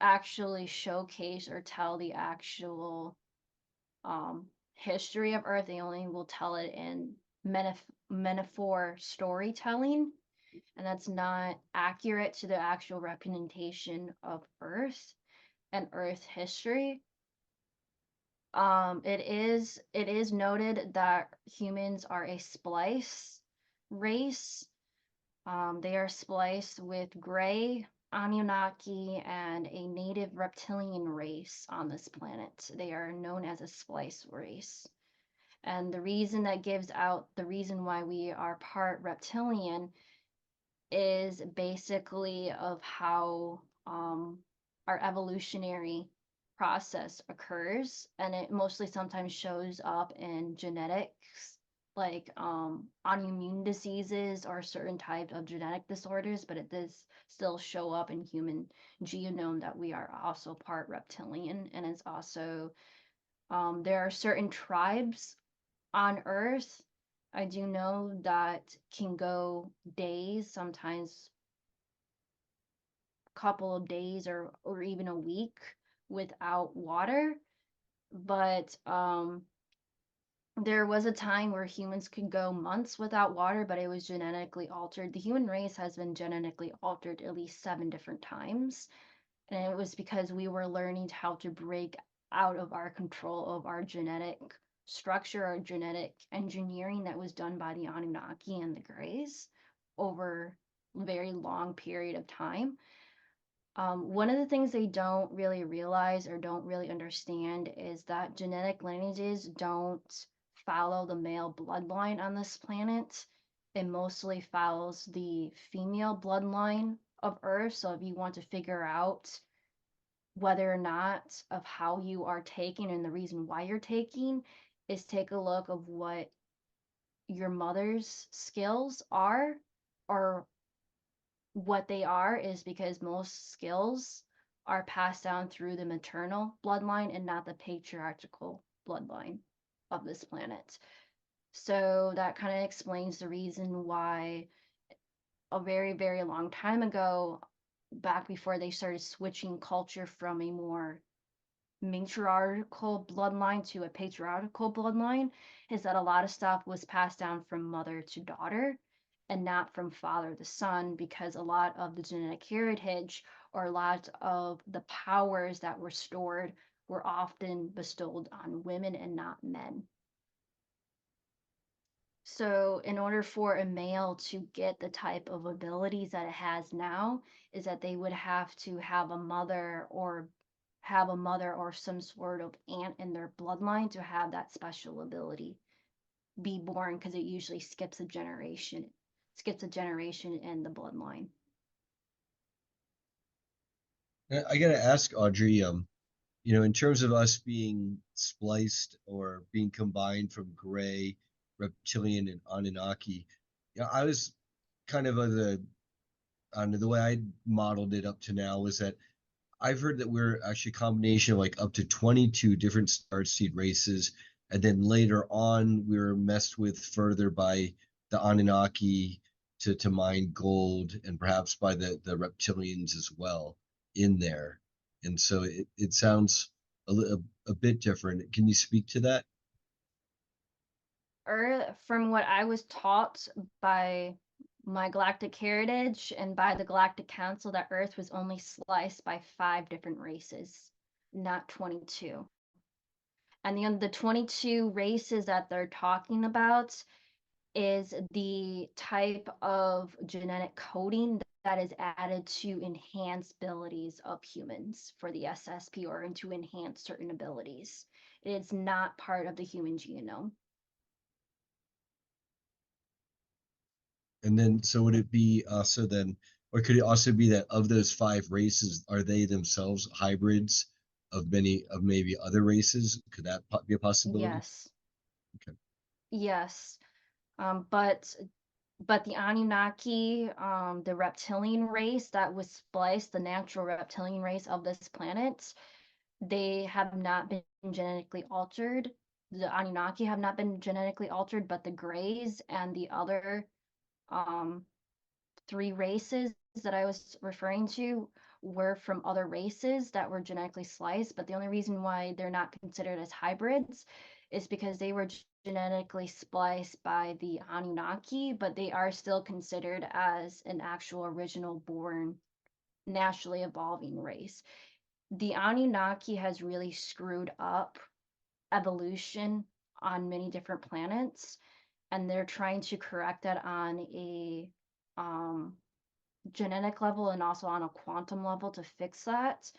actually showcase or tell the actual history of Earth. They only will tell it in metaphor storytelling, and that's not accurate to the actual representation of Earth and Earth history. It is noted that humans are a splice race. They are spliced with gray Anunnaki and a native reptilian race on this planet. They are known as a splice race. And the reason that gives out the reason why we are part reptilian is basically of how our evolutionary process occurs, and it mostly sometimes shows up in genetics, like autoimmune diseases or certain types of genetic disorders, but it does still show up in human genome that we are also part reptilian. And it's also there are certain tribes on Earth, I do know, that can go days, sometimes a couple of days or even a week without water. But there was a time where humans could go months without water, but it was genetically altered. The human race has been genetically altered at least 7 different times. And it was because we were learning how to break out of our control of our genetic structure, our genetic engineering that was done by the Anunnaki and the Greys over a very long period of time. One of the things they don't really realize or don't really understand is that genetic lineages don't follow the male bloodline on this planet. It mostly follows the female bloodline of Earth. So if you want to figure out whether or not of how you are taking and the reason why you're taking, is take a look of what your mother's skills are, or what they are is because most skills are passed down through the maternal bloodline and not the patriarchal bloodline of this planet. So that kind of explains the reason why a very, very long time ago, back before they started switching culture from a more matriarchal bloodline to a patriarchal bloodline, is that a lot of stuff was passed down from mother to daughter and not from father to son, because a lot of the genetic heritage or a lot of the powers that were stored were often bestowed on women and not men. So in order for a male to get the type of abilities that it has now, is that they would have to have a mother or some sort of aunt in their bloodline to have that special ability be born, because it usually skips a generation in the bloodline. I gotta ask Audrey, in terms of us being spliced or being combined from gray, reptilian, and Anunnaki, I was kind of the way I modeled it up to now was that I've heard that we're actually a combination of like up to 22 different starseed races, and then later on we were messed with further by the Anunnaki to mine gold, and perhaps by the reptilians as well in there. And so it sounds a bit different. Can you speak to that? From what I was taught by my galactic heritage and by the Galactic Council, that Earth was only sliced by 5 different races, not 22. And the 22 races that they're talking about is the type of genetic coding that is added to enhance abilities of humans for the SSP, or to enhance certain abilities. It's not part of the human genome. And then, so would it be also then, or could it also be that of those 5 races, are they themselves hybrids of maybe other races? Could that be a possibility? Yes. Okay. Yes. But the Anunnaki, the reptilian race that was spliced, the natural reptilian race of this planet, they have not been genetically altered. The Anunnaki have not been genetically altered, but the Greys and the other 3 races that I was referring to were from other races that were genetically sliced. But the only reason why they're not considered as hybrids is because they were genetically spliced by the Anunnaki, but they are still considered as an actual original born, naturally evolving race. The Anunnaki has really screwed up evolution on many different planets, and they're trying to correct that on a genetic level and also on a quantum level to fix that.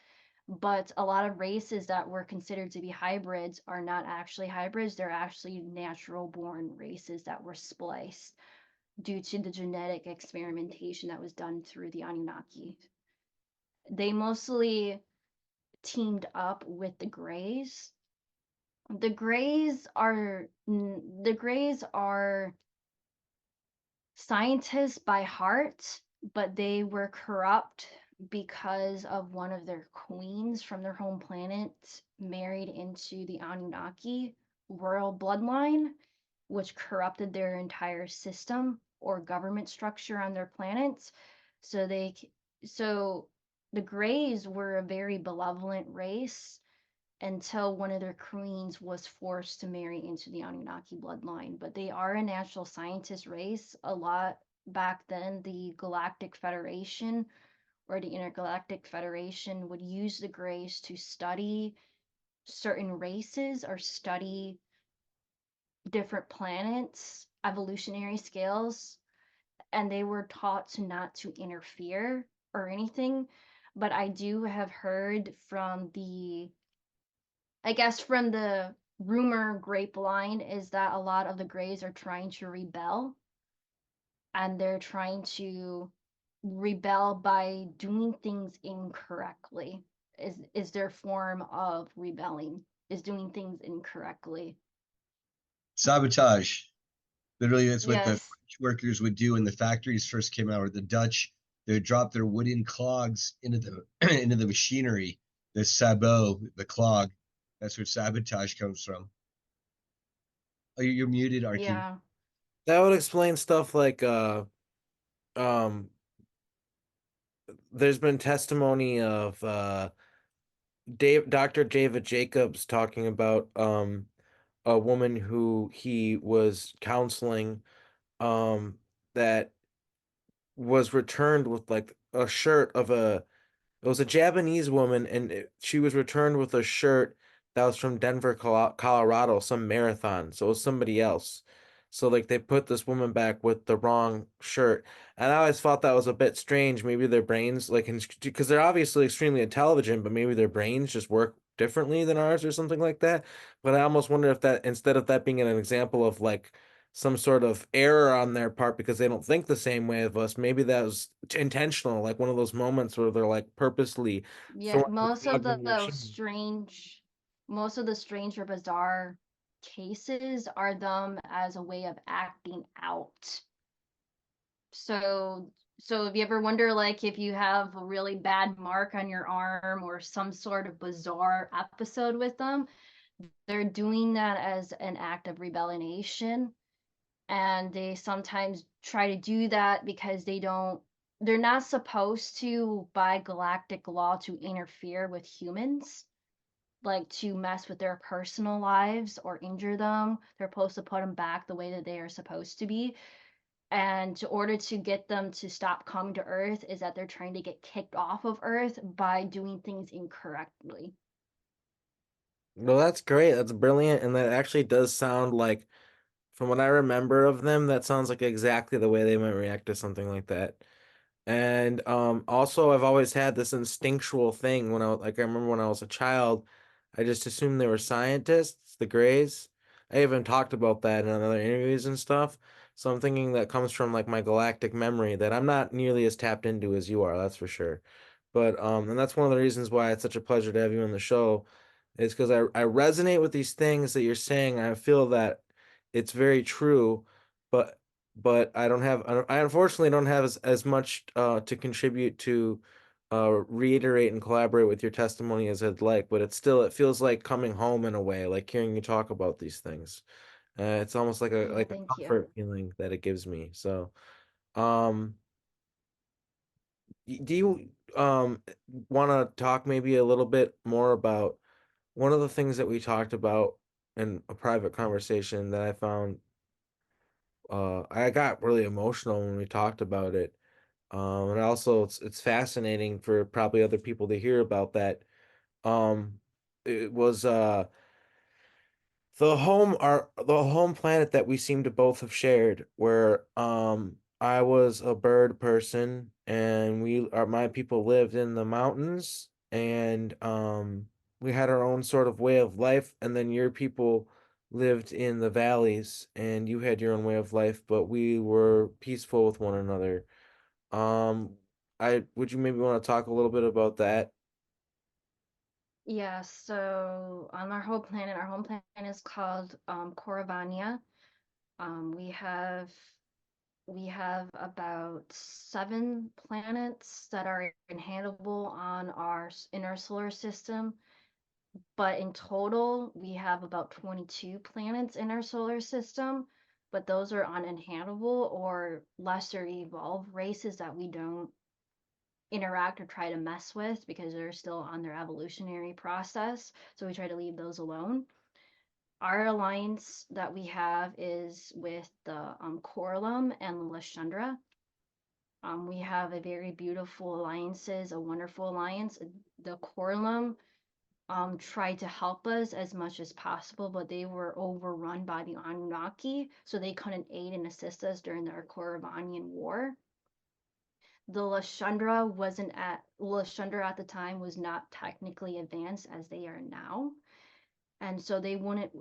But a lot of races that were considered to be hybrids are not actually hybrids. They're actually natural born races that were spliced due to the genetic experimentation that was done through the Anunnaki. They mostly teamed up with the Greys. The Greys are scientists by heart, but they were corrupt because of one of their queens from their home planet married into the Anunnaki royal bloodline, which corrupted their entire system or government structure on their planets. So the Greys were a very benevolent race until one of their queens was forced to marry into the Anunnaki bloodline. But they are a natural scientist race. A lot back then, the Galactic Federation or the Intergalactic Federation would use the Greys to study certain races or study different planets, evolutionary scales, and they were taught to not to interfere or anything. But I do have heard from the rumor grapevine is that a lot of the Greys are trying to rebel, and they're trying to rebel by doing things incorrectly. Is their form of rebelling, is doing things incorrectly. Sabotage. Literally, that's what the Yes. French workers would do when the factories first came out, or the Dutch. They would drop their wooden clogs into the into the machinery. The sabot, the clog. That's where sabotage comes from. Oh, you're muted, Arkin. Yeah. That would explain stuff like there's been testimony of Dr. David Jacobs talking about a woman who he was counseling that was returned with like a shirt of It was a Japanese woman, and she was returned with a shirt that was from Denver, Colorado, some marathon. So it was somebody else. So like they put this woman back with the wrong shirt, and I always thought that was a bit strange. Maybe their brains, like, because they're obviously extremely intelligent, but maybe their brains just work differently than ours or something like that. But I almost wonder if that, instead of that being an example of like some sort of error on their part because they don't think the same way of us, maybe that was intentional, like one of those moments where they're like purposely Yeah, throwing this dog in the machine. most of the strange or bizarre cases are them as a way of acting out. So, if you ever wonder, like, if you have a really bad mark on your arm or some sort of bizarre episode with them, they're doing that as an act of rebellion. And they sometimes try to do that because they're not supposed to, by galactic law, to interfere with humans, like to mess with their personal lives or injure them. They're supposed to put them back the way that they are supposed to be. And in order to get them to stop coming to Earth is that they're trying to get kicked off of Earth by doing things incorrectly. Well, that's great. That's brilliant. And that actually does sound like, from what I remember of them, that sounds like exactly the way they might react to something like that. And also I've always had this instinctual thing when I remember when I was a child, I just assumed they were scientists, the Greys. I even talked about that in other interviews and stuff. So I'm thinking that comes from like my galactic memory that I'm not nearly as tapped into as you are, that's for sure. But and that's one of the reasons why it's such a pleasure to have you on the show, is because I resonate with these things that you're saying. I feel that it's very true, but I unfortunately don't have as much to contribute to reiterate and collaborate with your testimony as I'd like, but it feels like coming home in a way, like hearing you talk about these things. It's almost like Yeah, a thank you. comfort feeling that it gives me. So, um, do you want to talk maybe a little bit more about one of the things that we talked about in a private conversation that I found I got really emotional when we talked about it. And also it's fascinating for probably other people to hear about that. Um, it was the home planet that we seem to both have shared, where I was a bird person and my people lived in the mountains, and we had our own sort of way of life, and then your people lived in the valleys and you had your own way of life, but we were peaceful with one another. um I would you maybe want to talk a little bit about that? Yeah, so on our home planet is called Corvania. We have about 7 planets that are inhabitable on our inner solar system, but in total we have about 22 planets in our solar system, but those are uninhabitable or lesser evolved races that we don't interact or try to mess with because they're still on their evolutionary process. So we try to leave those alone. Our alliance that we have is with the Coralum and the Lashandra. We have a very beautiful alliances, a wonderful alliance. The Coralum tried to help us as much as possible, but they were overrun by the Anunnaki, so they couldn't aid and assist us during the Corvanian War. The Lashandra at the time was not technically advanced as they are now, and so they wouldn't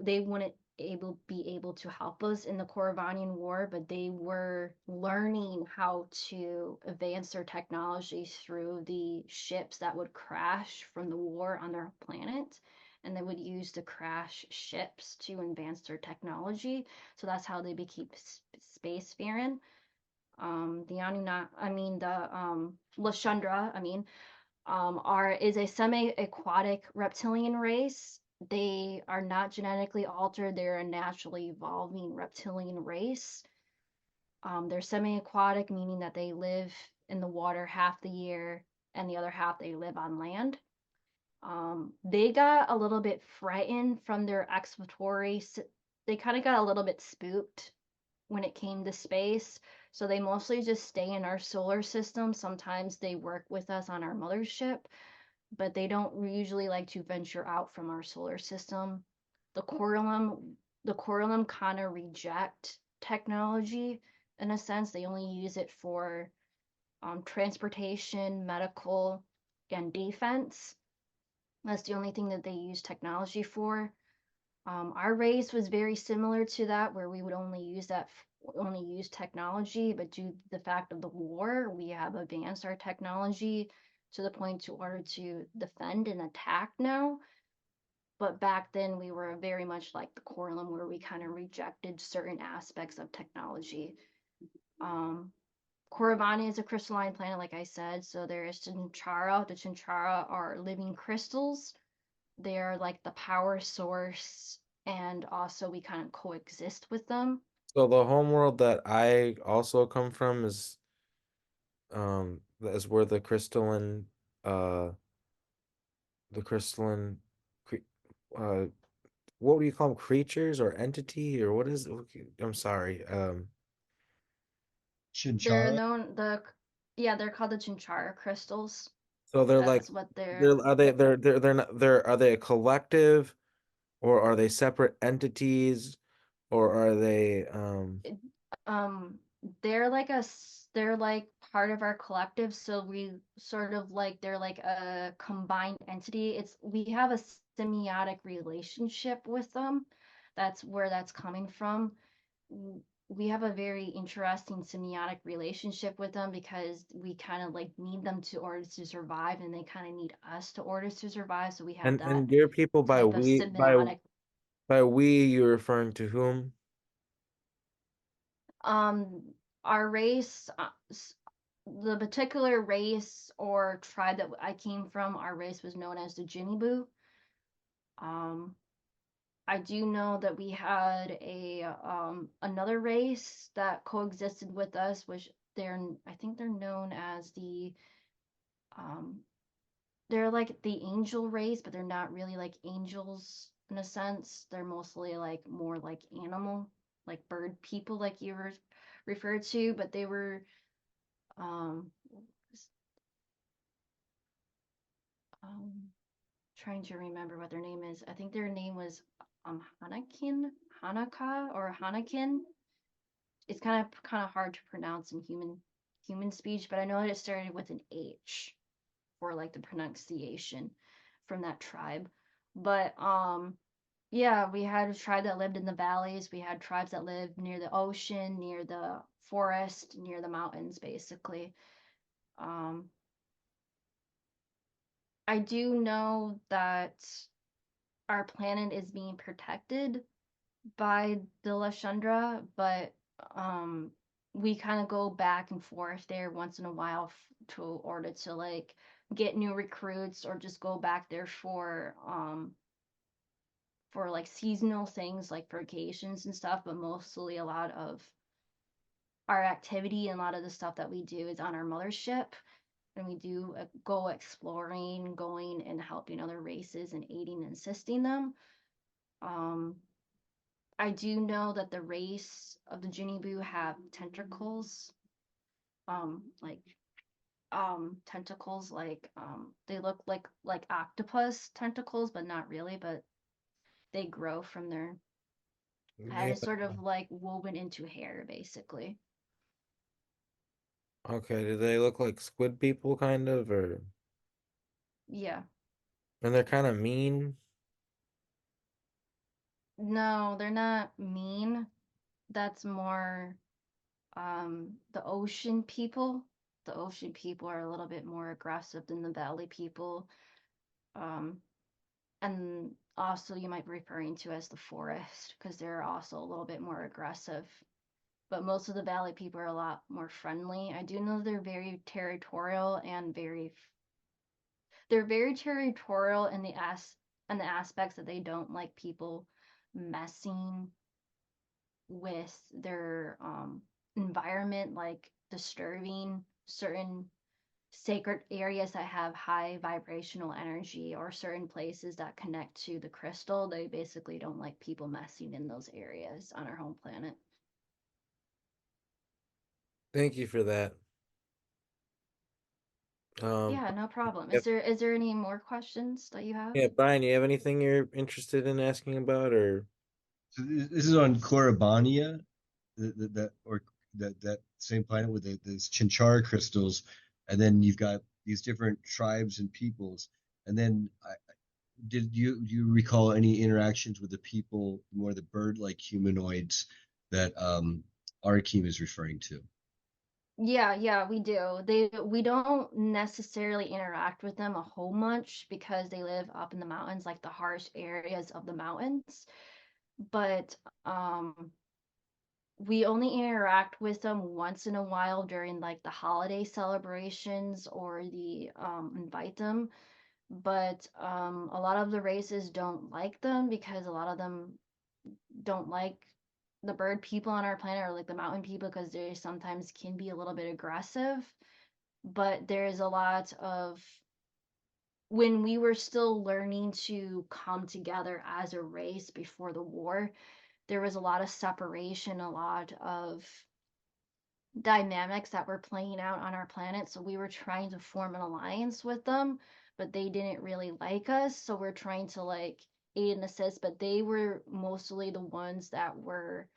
be able to help us in the Corvanian War, but they were learning how to advance their technology through the ships that would crash from the war on their planet, and they would use the crash ships to advance their technology. So that's how they became spacefaring. The Anunnaki, I mean the Lashandra, is a semi-aquatic reptilian race. They are not genetically altered. They're a naturally evolving reptilian race. They're semi-aquatic, meaning that they live in the water half the year, and the other half they live on land. They got a little bit frightened from their exploratory. They kind of got a little bit spooked when it came to space. So they mostly just stay in our solar system. Sometimes they work with us on our mothership, but they don't usually like to venture out from our solar system. The Corylum kind of reject technology in a sense. They only use it for transportation, medical, and defense. That's the only thing that they use technology for. Our race was very similar to that, where we would only use technology, but due to the fact of the war, we have advanced our technology to the point to order to defend and attack now. But back then, we were very much like the Corlum, where we kind of rejected certain aspects of technology. Korribani is a crystalline planet, like I said. So there is Chinchara. The Chinchara are living crystals. They're like the power source, and also we kind of coexist with them. So the homeworld that I also come from is where the crystalline what do you call them, creatures or entity, or what is it? I'm sorry. They're Chinchara? known they're called the Chinchara crystals. So they're like That's what they're. are they a collective, or are they separate entities, or are they um they're like part of our collective, so we sort of like they're like a combined entity. We have a semiotic relationship with them. That's where that's coming from. We have a very interesting semiotic relationship with them because we kind of like need them to order to survive, and they kind of need us to order to survive, so we have that and your people by type of symbiotic. we you're referring to whom? um our race, the particular race or tribe that I came from, our race was known as the Jinibu. um I do know that we had a another race that coexisted with us, which I think they're known as um they're like the angel race, but they're not really like angels in a sense. They're mostly like more like animal, like bird people, like you were referred to, but they were um um trying to remember what their name is. I think their name was Hanaka or Hanakin. It's kind of hard to pronounce in human speech, but I know that it started with an H for like the pronunciation from that tribe. But yeah, we had a tribe that lived in the valleys. We had tribes that lived near the ocean, near the forest, near the mountains, basically. Um, I do know that our planet is being protected by the Lashandra, but we kind of go back and forth there once in a while to order to like get new recruits, or just go back there for like seasonal things like vacations and stuff. But mostly a lot of our activity and a lot of the stuff that we do is on our mothership, and we do go exploring, going and helping other races and aiding and assisting them. um I do know that the race of the Jinibu have tentacles, like tentacles like they look like octopus tentacles, but not really, but they grow from their head. Yeah. It's sort of like woven into hair, basically. Okay, do they look like squid people kind of, or Yeah. and they're kind of mean? No, they're not mean. That's more the ocean people. The ocean people are a little bit more aggressive than the valley people. Um, and also you might be referring to as the forest, because they're also a little bit more aggressive. But most of the valley people are a lot more friendly. I do know they're very territorial and they're very territorial in the aspects that they don't like people messing with their environment, like disturbing certain sacred areas that have high vibrational energy, or certain places that connect to the crystal. They basically don't like people messing in those areas on our home planet. Thank you for that. Yeah, no problem. Yep. Is there any more questions that you have? Yeah, Brian, you have anything you're interested in asking about, or So this is on Korabania, that or that same planet with these Chinchara crystals, and then you've got these different tribes and peoples. And then did you recall any interactions with the people, more the bird-like humanoids that Arakim is referring to? Yeah, we do. We don't necessarily interact with them a whole much because they live up in the mountains, like the harsh areas of the mountains. But we only interact with them once in a while during like the holiday celebrations or the invite them. But a lot of the races don't like them because a lot of them don't like the bird people on our planet or like the mountain people because they sometimes can be a little bit aggressive. But there's a lot of when we were still learning to come together as a race before the war, there was a lot of separation, a lot of dynamics that were playing out on our planet. So we were trying to form an alliance with them, but they didn't really like us. So we're trying to like aid and assist, but they were mostly the ones that were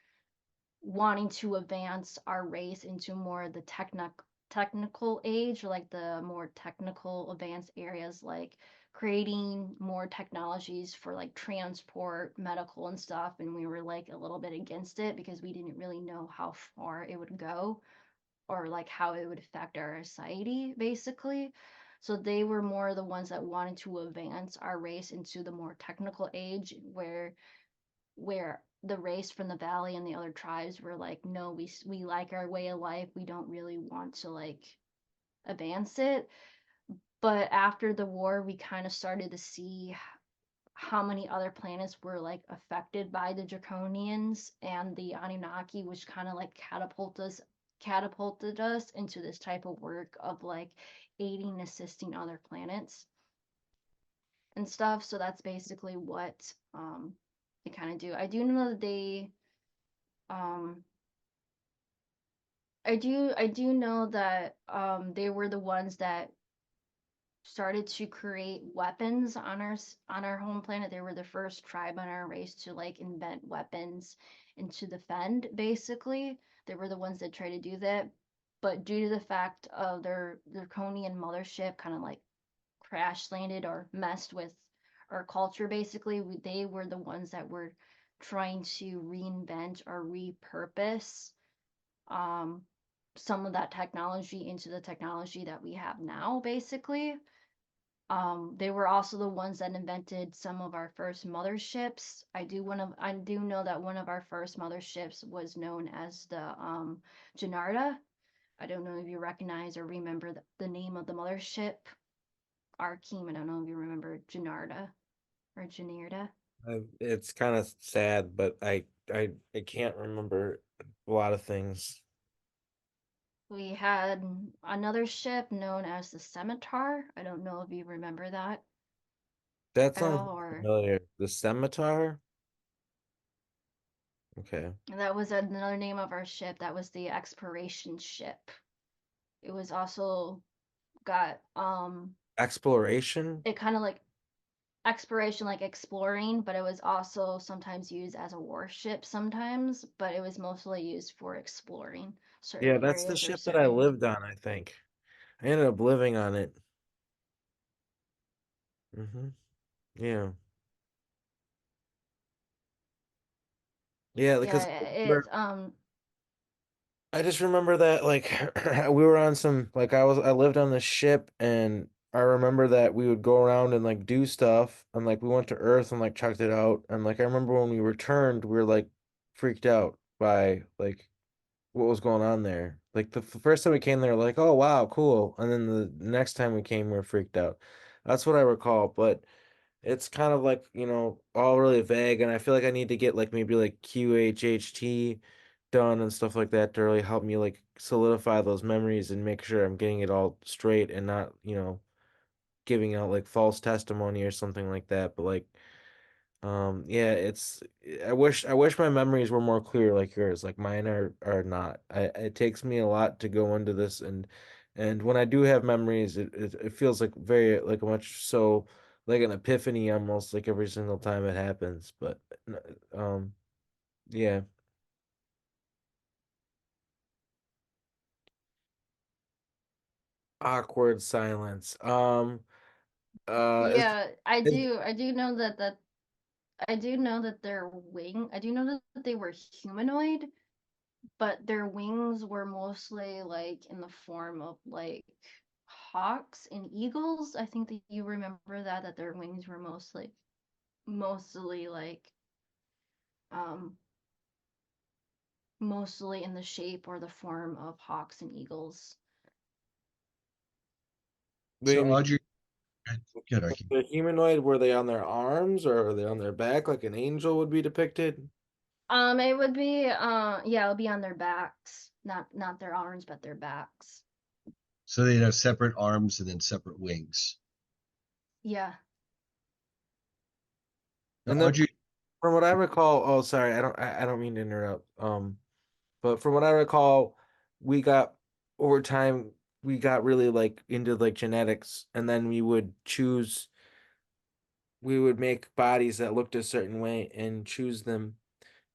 wanting to advance our race into more the technical age, or like the more technical advanced areas, like creating more technologies for like transport, medical and stuff. And we were like a little bit against it because we didn't really know how far it would go or like how it would affect our society basically. So they were more the ones that wanted to advance our race into the more technical age, where the race from the valley and the other tribes were like, no, we like our way of life, we don't really want to like advance it. But after the war we kind of started to see how many other planets were like affected by the draconians and the Anunnaki, which kind of like catapulted us into this type of work of like aiding and assisting other planets and stuff. So that's basically what they kind of do. I do know that they um I do know that they were the ones that started to create weapons on our home planet. They were the first tribe on our race to like invent weapons and to defend basically. They were the ones that tried to do that. But due to the fact of their draconian mothership kind of like crash landed or messed with our culture basically, they were the ones that were trying to reinvent or repurpose um, some of that technology into the technology that we have now, basically. They were also the ones that invented some of our first motherships. I do know that one of our first motherships was known as the Janarda. I don't know if you recognize or remember the name of the mothership. Arkeem, I don't know if you remember Janarda or Janirda. it's kind of sad, but I can't remember a lot of things. We had another ship known as the Scimitar. I don't know if you remember that That at sounds all, or familiar. The scimitar? Okay. that was another name of our ship. That was the exploration ship. It was also got Exploration? it kind of like exploration, like exploring, but it was also sometimes used as a warship sometimes, but it was mostly used for exploring certain Yeah, that's the areas or ship that I certain. lived on, I think. I ended up living on it. Yeah. Yeah, Yeah, because it I just remember that like we were on some like I lived on the ship, and I remember that we would go around and like do stuff, and like we went to Earth and like checked it out, and like I remember when we returned we were like freaked out by like what was going on there. Like the first time we came there, like, oh wow, cool. And then the next time we came, we were freaked out. That's what I recall, but it's kind of like, all really vague, and I feel like I need to get like maybe like QHHT done and stuff like that to really help me like solidify those memories and make sure I'm getting it all straight and not, giving out like false testimony or something like that. But like Yeah, I wish my memories were more clear like yours. Like mine are not. It takes me a lot to go into this, and when I do have memories, it feels like very like much so like an epiphany almost like every single time it happens. But um yeah. Awkward silence. Is Yeah, I is do. I do know that I do know that I do know that they were humanoid, but their wings were mostly like in the form of like hawks and eagles. I think that you remember that their wings were mostly like um mostly in the shape or the form of hawks and eagles. what do So you mean? Audrey, good, The humanoid, were they on their arms or are they on their back like an angel would be depicted? It would be yeah, it would be on their backs, not their arms, but their backs. so they have separate arms and then separate wings. Yeah. Now, And then Audrey, from what I recall, oh sorry, I don't mean to interrupt. But from what I recall, we got over time we got really like into like genetics and then we would make bodies that looked a certain way and choose them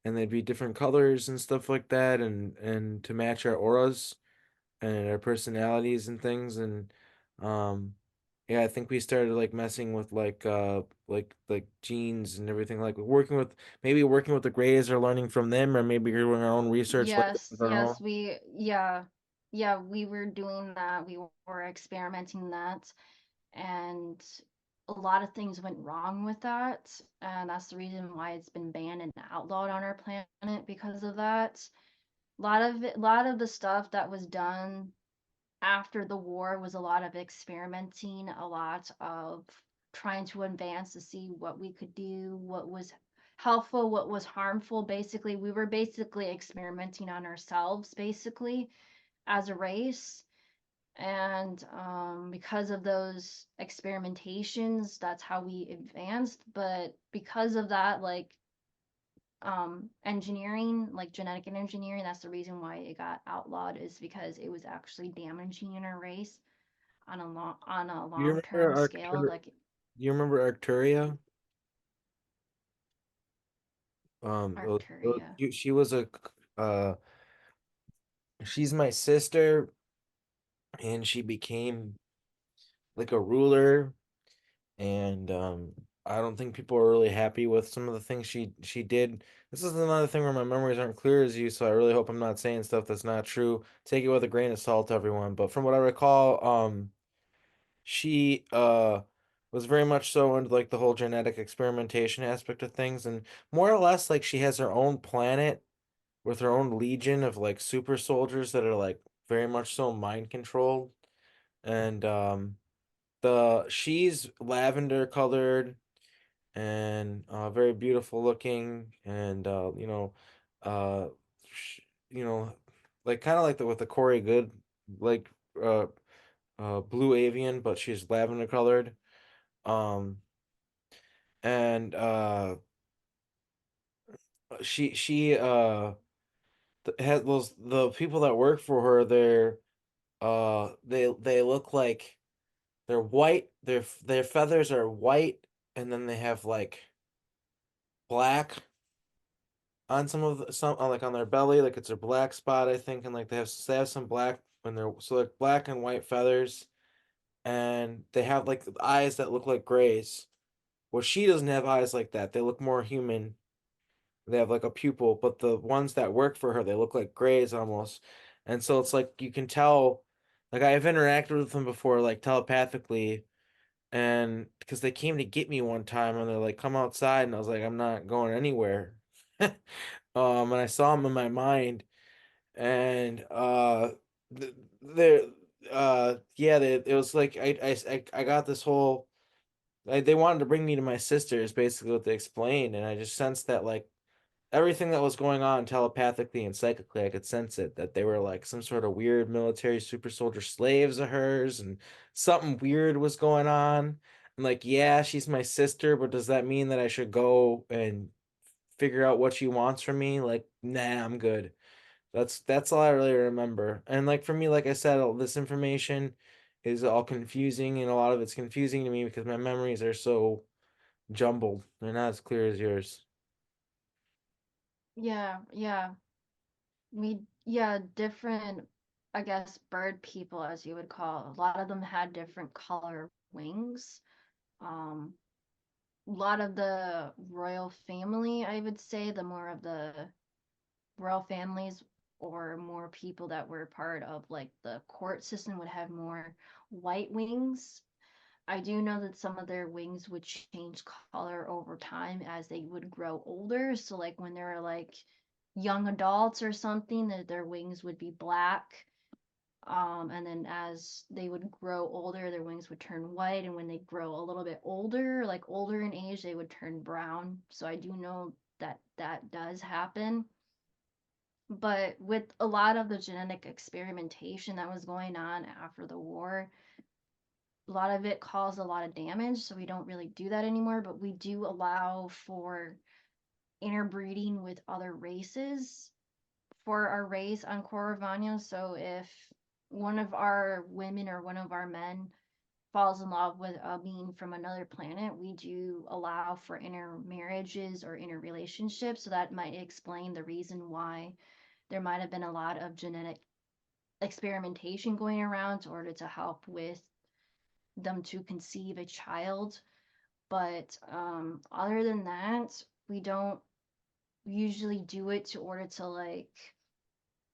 and they'd be different colors and stuff like that and to match our auras and our personalities and things and um yeah, I think we started like messing with like genes and everything like working with the grays or learning from them or maybe doing our own research later Yes, with our own. yes, yeah, we were doing that. We were experimenting that, and a lot of things went wrong with that, and that's the reason why it's been banned and outlawed on our planet because of that. A lot of the stuff that was done after the war was a lot of experimenting, a lot of trying to advance to see what we could do, what was helpful, what was harmful. Basically, we were basically experimenting on ourselves, basically, as a race. And because of those experimentations, that's how we advanced. But because of that, like engineering, like genetic engineering, that's the reason why it got outlawed, is because it was actually damaging in our race on a Do you long remember term scale. Arctur Like do you remember Arcturia? Arcturia. She was uh she's my sister and she became like a ruler and I don't think people are really happy with some of the things she did. This is another thing where my memories aren't clear as you, so I really hope I'm not saying stuff that's not true. Take it with a grain of salt, everyone. But from what I recall, she was very much so into like the whole genetic experimentation aspect of things, and more or less like she has her own planet with her own legion of like super soldiers that are like very much so mind controlled, and the she's lavender colored and very beautiful looking and uh you know like kind of like the with the Corey Good like uh blue avian but she's lavender colored um and she has those the people that work for her they look like they're white their feathers are white and then they have like black on some like on their belly, like it's a black spot, I think, and like they have some black when they're so like black and white feathers, and they have like eyes that look like grays. Well, she doesn't have eyes like that. They look more human. They have like a pupil, but the ones that work for her, they look like grays almost. And so it's like you can tell, like I've interacted with them before, like telepathically, and because they came to get me one time and they're like, come outside, and I was like, I'm not going anywhere. And I saw them in my mind, and they're yeah, it was like I got this whole they wanted to bring me to my sister is basically what they explained, and I just sensed that like everything that was going on telepathically and psychically, I could sense it that they were like some sort of weird military super soldier slaves of hers, and something weird was going on. I'm like, yeah, she's my sister, but does that mean that I should go and figure out what she wants from me? Like, nah, I'm good. That's all I really remember. And like for me, like I said, all this information is all confusing, and a lot of it's confusing to me because my memories are so jumbled. They're not as clear as yours. Yeah, yeah. Different, I guess, bird people, as you would call. A lot of them had different color wings. Um, a lot of the royal family, I would say, the more of the royal families or more people that were part of like the court system would have more white wings. I do know that some of their wings would change color over time as they would grow older. So like when they were like young adults or something, that their wings would be black. And then as they would grow older, their wings would turn white. And when they grow a little bit older, like older in age, they would turn brown. So I do know that that does happen. But with a lot of the genetic experimentation that was going on after the war, a lot of it caused a lot of damage. So we don't really do that anymore. But we do allow for interbreeding with other races for our race on Corvania. So if one of our women or one of our men falls in love with a being from another planet, we do allow for intermarriages or interrelationships. So that might explain the reason why there might have been a lot of genetic experimentation going around in order to help with them to conceive a child. But other than that, we don't usually do it to order to like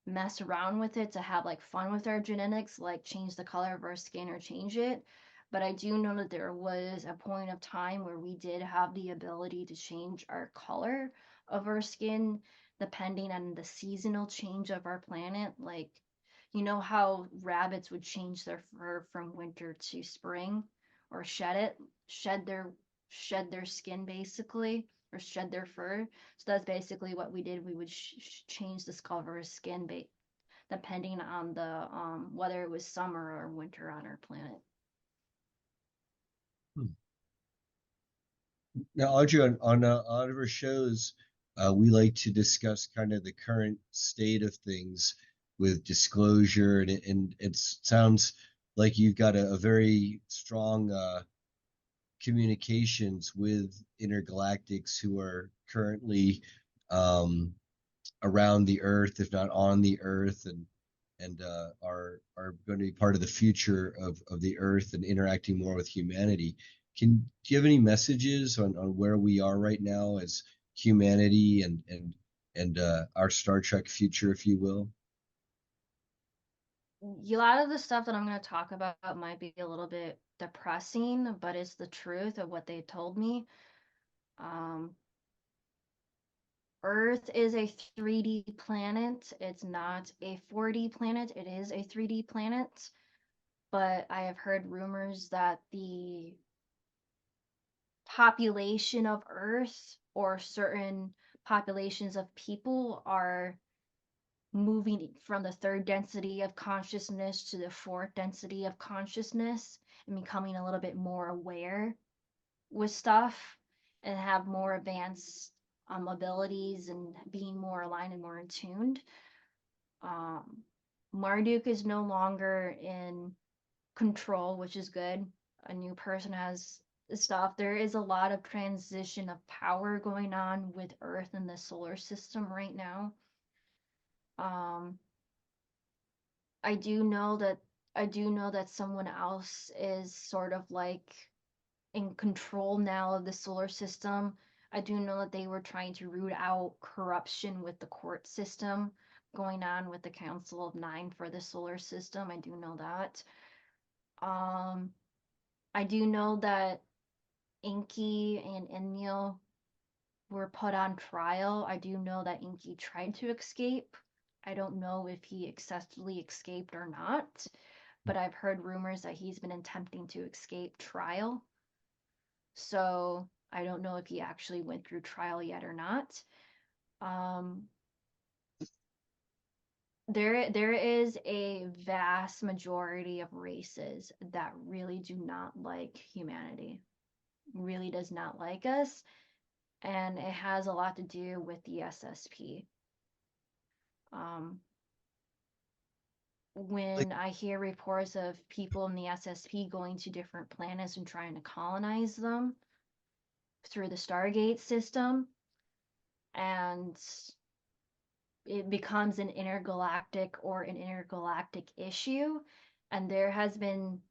mess around with it to have like fun with our genetics, like change the color of our skin or change it. But I do know that there was a point of time where we did have the ability to change our color of our skin depending on the seasonal change of our planet. Like, you know how rabbits would change their fur from winter to spring or shed their skin basically, or shed their fur. So that's basically what we did. We would change the color of our skin depending on the whether it was summer or winter on our planet. Hmm. Now, Audrey, on our shows, we like to discuss kind of the current state of things with disclosure, and it sounds like you've got a very strong communications with intergalactics who are currently um, around the Earth, if not on the Earth, and are going to be part of the future of the Earth and interacting more with humanity. Do you have any messages on where we are right now as humanity and our Star Trek future, if you will? A lot of the stuff that I'm going to talk about might be a little bit depressing, but it's the truth of what they told me. Um, Earth is a 3D planet. It's not a 4D planet. It is a 3D planet. But I have heard rumors that the population of Earth or certain populations of people are moving from the third density of consciousness to the fourth density of consciousness and becoming a little bit more aware with stuff and have more advanced abilities and being more aligned and more in tuned. Um, Marduk is no longer in control, which is good. A new person has stuff. There is a lot of transition of power going on with Earth and the solar system right now. Um, I do know that someone else is sort of like in control now of the solar system. I do know that they were trying to root out corruption with the court system going on with the Council of Nine for the solar system. I do know that. Um, I do know that Inky and Enlil were put on trial. I do know that Inky tried to escape. I don't know if he successfully escaped or not, but I've heard rumors that he's been attempting to escape trial. So I don't know if he actually went through trial yet or not. Um, there is a vast majority of races that really do not like humanity. really does not like us, and it has a lot to do with the SSP. Like, When I hear reports of people in the SSP going to different planets and trying to colonize them through the Stargate system, and it becomes an intergalactic issue, and there has been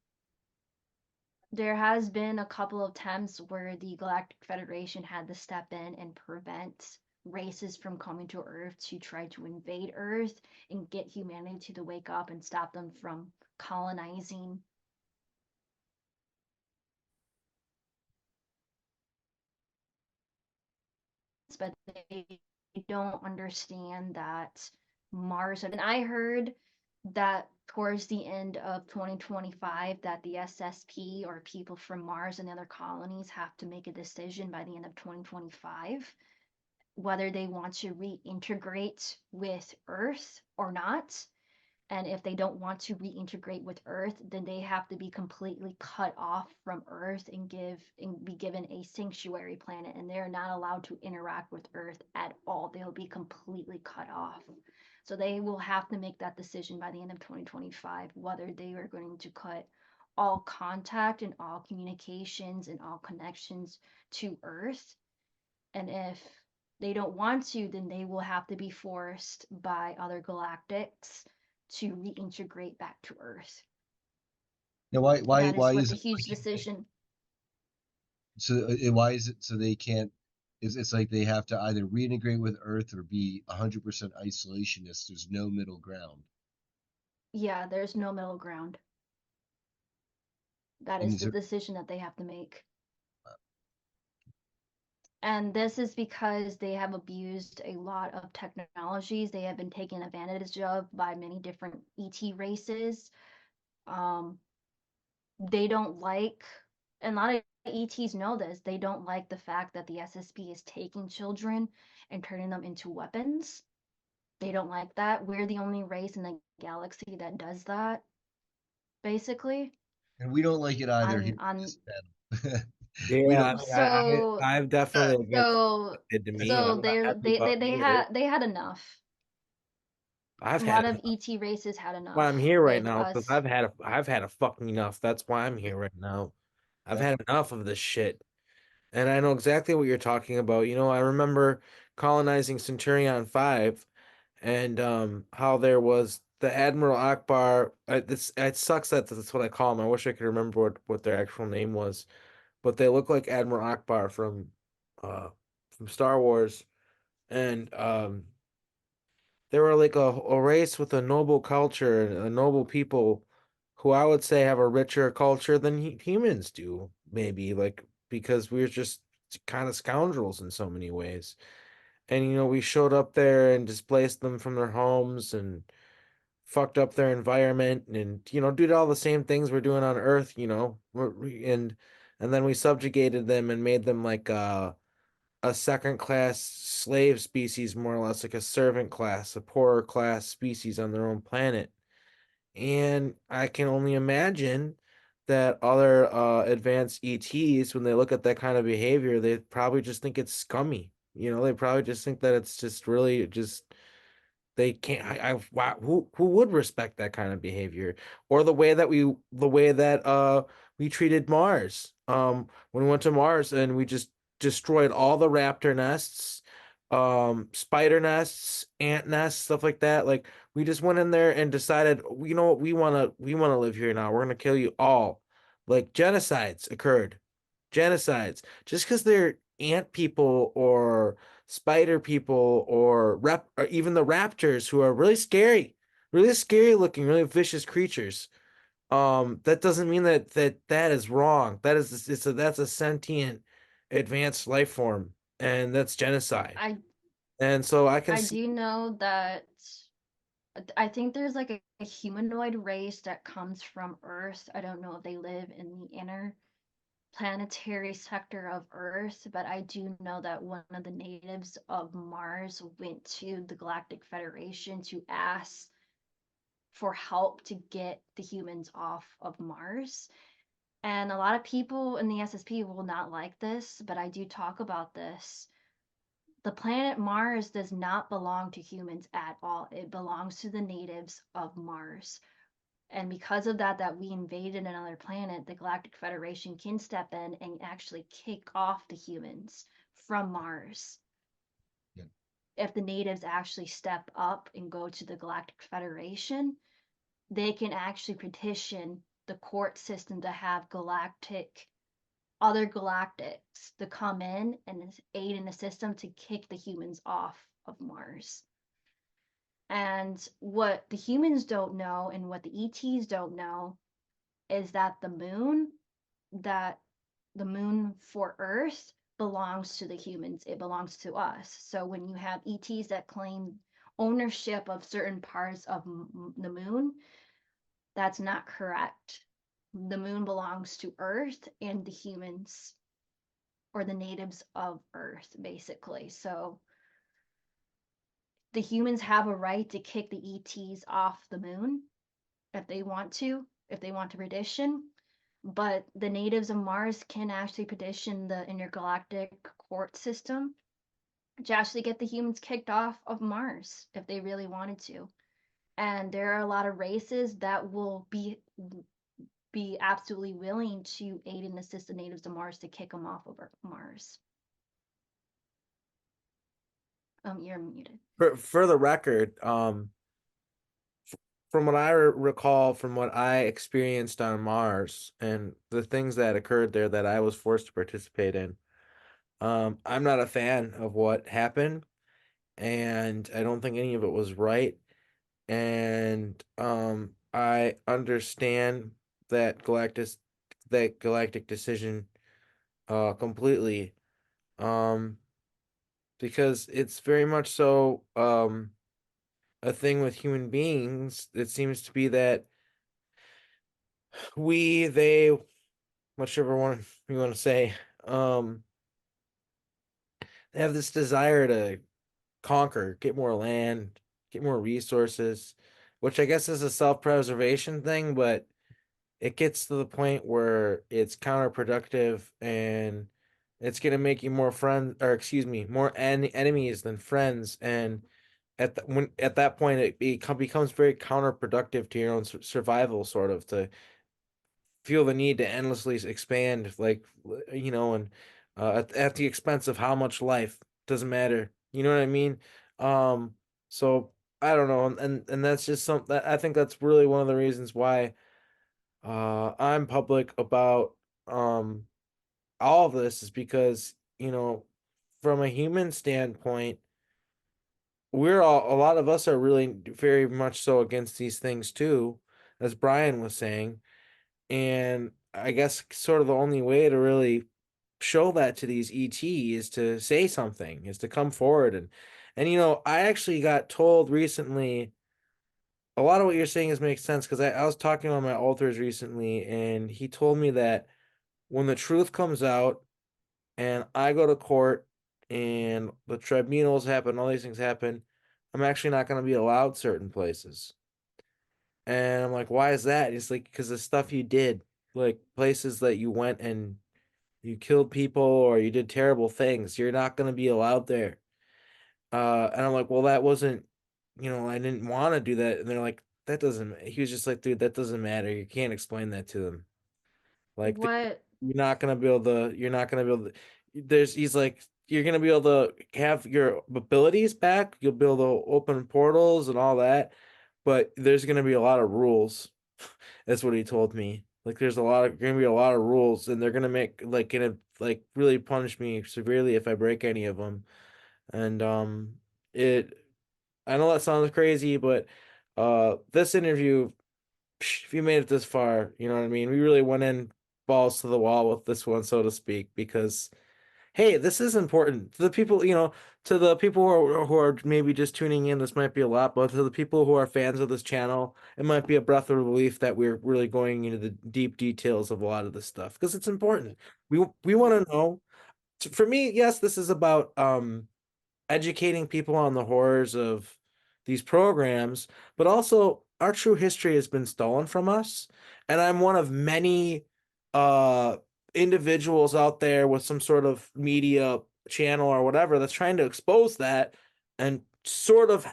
a couple of times where the Galactic Federation had to step in and prevent races from coming to Earth to try to invade Earth and get humanity to wake up and stop them from colonizing. But they don't understand that Mars. And I heard that towards the end of 2025 that the SSP, or people from Mars and the other colonies, have to make a decision by the end of 2025 whether they want to reintegrate with Earth or not. And if they don't want to reintegrate with Earth, then they have to be completely cut off from Earth and be given a sanctuary planet, and they're not allowed to interact with Earth at all. They'll be completely cut off. So they will have to make that decision by the end of 2025 whether they are going to cut all contact and all communications and all connections to Earth. And if they don't want to, then they will have to be forced by other galactics to reintegrate back to Earth. now why And that is why what is the it huge decision. so why is it so they can't? It's like they have to either reintegrate with Earth or be 100% isolationist. There's no middle ground. Yeah, there's no middle ground. That And is is the there, decision that they have to make. And this is because they have abused a lot of technologies. They have been taken advantage of by many different ET races. They don't like, and a lot of ETs know this, they don't like the fact that the SSP is taking children and turning them into weapons. They don't like that. We're the only race in the galaxy that does that, basically. and we don't like it either here on On this panel. We Yeah, I don't. mean, so I've definitely been so did to me. so I'm not they happy they they, about they any of it. had they had enough. I've A had lot of enough. ET races had Why I'm enough here right with now, because us. I've had a fucking enough. That's why I'm here right now. I've Yep. had enough of this shit. And I know exactly what you're talking about. You know, I remember colonizing Centurion 5, and how there was the Admiral Akbar. It sucks that that's what I call them. I wish I could remember what their actual name was, but they look like Admiral Akbar uh from Star Wars. And they were like a race with a noble culture and a noble people who I would say have a richer culture than humans do, maybe, like, because we're just kind of scoundrels in so many ways. And you know, we showed up there and displaced them from their homes and fucked up their environment, and you know, did all the same things we're doing on Earth, you know. And then we subjugated them and made them like a second class slave species, more or less, like a servant class, a poorer class species on their own planet. And I can only imagine that other advanced ETs, when they look at that kind of behavior, they probably just think it's scummy. You know, they probably just think that it's just really just they can't. Wow, who would respect that kind of behavior, or the way that we treated Mars when we went to Mars and we just destroyed all the raptor nests, spider nests, ant nests, stuff like that. Like, we just went in there and decided, you know what, we want to live here now. We're gonna kill you all. Like, genocides occurred, genocides, just because they're ant people or spider people or even the raptors, who are really scary looking, really vicious creatures. That doesn't mean that is wrong. That's a sentient advanced life form, and that's genocide. I And so I can I see. do know that I think there's like a humanoid race that comes from Earth. I don't know if they live in the inner planetary sector of Earth, but I do know that one of the natives of Mars went to the Galactic Federation to ask for help to get the humans off of Mars. And a lot of people in the SSP will not like this, but I do talk about this. The planet Mars does not belong to humans at all. It belongs to the natives of Mars. And because of that we invaded another planet, the Galactic Federation can step in and actually kick off the humans from Mars. Yeah. If the natives actually step up and go to the Galactic Federation, they can actually petition the court system to have other galactics to come in and aid in the system to kick the humans off of Mars. And what the humans don't know and what the ETs don't know is that the moon for Earth belongs to the humans. It belongs to us. So when you have ETs that claim ownership of certain parts of the moon, that's not correct. The moon belongs to Earth and the humans, or the natives of Earth, basically. So the humans have a right to kick the ETs off the moon if they want to petition. But the natives of Mars can actually petition the intergalactic court system to actually get the humans kicked off of Mars if they really wanted to. And there are a lot of races that will be absolutely willing to aid and assist the natives of Mars to kick them off of Mars. You're muted. For the record, from what I recall, from what I experienced on Mars and the things that occurred there that I was forced to participate in, I'm not a fan of what happened, and I don't think any of it was right. And I understand that galactic decision completely, because it's very much so a thing with human beings. It seems to be that they, whichever one you want to say, they have this desire to conquer, get more land, get more resources, which I guess is a self-preservation thing, but it gets to the point where it's counterproductive, and it's going to make you more friends, or excuse me, more enemies than friends. And at that point, it becomes very counterproductive to your own survival, sort of, to feel the need to endlessly expand, like, and at the expense of how much life. Doesn't matter, you know what I mean? So I don't know, and that's just something that I think that's really one of the reasons why I'm public about all of this, is because, from a human standpoint, a lot of us are really very much so against these things too, as Brian was saying. And I guess sort of the only way to really show that to these ET is to say something, is to come forward. And I actually got told recently, a lot of what you're saying makes sense, because I was talking to my alters recently, and he told me that when the truth comes out and I go to court and the tribunals happen, all these things happen, I'm actually not going to be allowed certain places. And I'm like, why is that? It's like, because the stuff you did, like places that you went and you killed people or you did terrible things, you're not going to be allowed there. And I'm like, well, that wasn't, I didn't want to do that. And they're like, that doesn't, he was just like, dude, that doesn't matter. You can't explain that to them. Like, What you're not going to be able to, he's like, you're going to be able to have your abilities back. You'll be able to open portals and all that, but there's going to be a lot of rules. That's what he told me. Like, there's going to be a lot of rules, and they're going to really punish me severely if I break any of them. And it I know that sounds crazy, but this interview, if you made it this far, you know what I mean? We really went in balls to the wall with this one, so to speak, because hey, this is important to the people, to the people who are maybe just tuning in. This might be a lot, but to the people who are fans of this channel, it might be a breath of relief that we're really going into the deep details of a lot of this stuff, because it's important. We want to know. For me, yes, this is about educating people on the horrors of these programs, but also our true history has been stolen from us. And I'm one of many uh individuals out there with some sort of media channel or whatever that's trying to expose that and sort of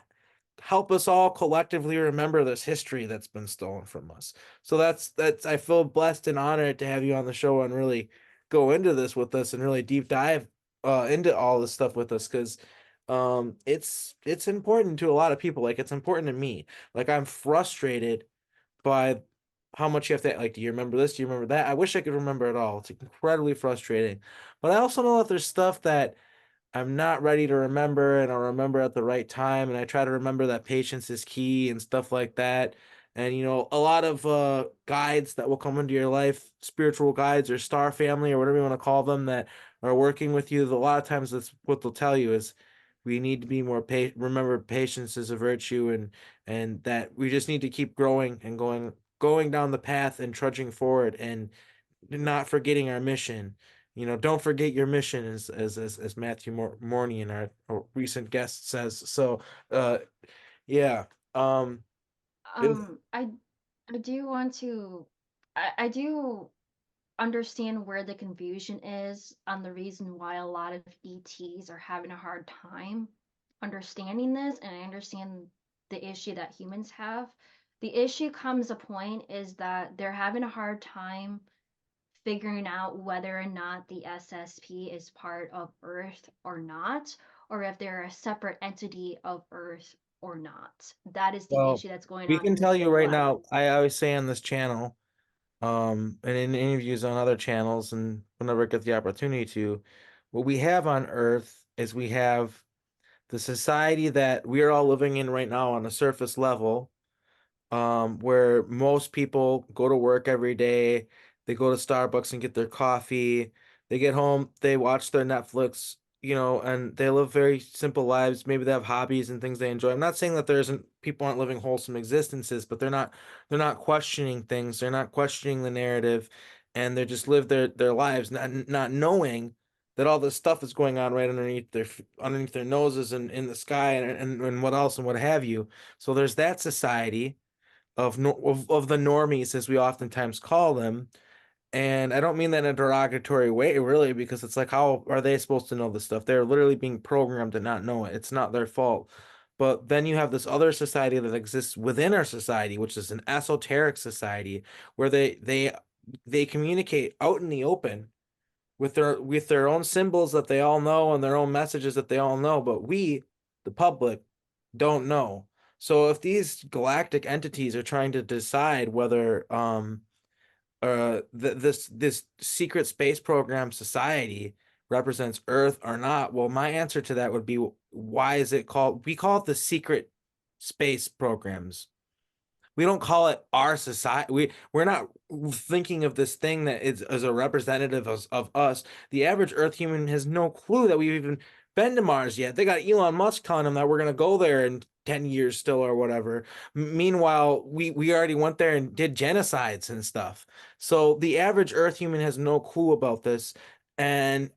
help us all collectively remember this history that's been stolen from us. So that's I feel blessed and honored to have you on the show and really go into this with us and really deep dive into all this stuff with us, because it's important to a lot of people. Like, it's important to me. Like, I'm frustrated by how much you have to, like, do you remember this? Do you remember that? I wish I could remember it all. It's incredibly frustrating. But I also know that there's stuff that I'm not ready to remember, and I'll remember at the right time. And I try to remember that patience is key and stuff like that. And a lot of guides that will come into your life, spiritual guides or star family or whatever you want to call them, that are working with you. A lot of times that's what they'll tell you is we need to be more patient. Remember, patience is a virtue, and that we just need to keep growing and going down the path and trudging forward and not forgetting our mission. Don't forget your mission, as Matthew Morney, our recent guest, says. So, yeah, if I do want to I do understand where the confusion is on the reason why a lot of ETs are having a hard time understanding this, and I understand the issue that humans have. The issue comes a point is that they're having a hard time figuring out whether or not the SSP is part of Earth or not, or if they're a separate entity of Earth or not. That is the well, issue that's going we on can in the tell you whole right web. now. I always say on this channel, and in interviews on other channels, and whenever I get the opportunity to, what we have on Earth is we have the society that we are all living in right now on a surface level, where most people go to work every day, they go to Starbucks and get their coffee, they get home, they watch their Netflix, and they live very simple lives. Maybe they have hobbies and things they enjoy. I'm not saying that there isn't people aren't living wholesome existences, but they're not questioning things, they're not questioning the narrative, and they just live their lives, not knowing that all this stuff is going on right underneath their noses and in the sky, and what else and what have you. So there's that society of the normies, as we oftentimes call them. And I don't mean that in a derogatory way, really, because it's like, how are they supposed to know this stuff? They're literally being programmed to not know it. It's not their fault. But then you have this other society that exists within our society, which is an esoteric society, where they communicate out in the open with their own symbols that they all know and their own messages that they all know, but we, the public, don't know. So if these galactic entities are trying to decide whether this secret space program society represents Earth or not, well, my answer to that would be, why is it called, we call it the secret space programs. We don't call it our society. We're not thinking of this thing that is as a representative of us. The average Earth human has no clue that we've even been to Mars yet. They got Elon Musk telling them that we're gonna go there in 10 years still or whatever. Meanwhile, we already went there and did genocides and stuff. So the average Earth human has no clue about this. And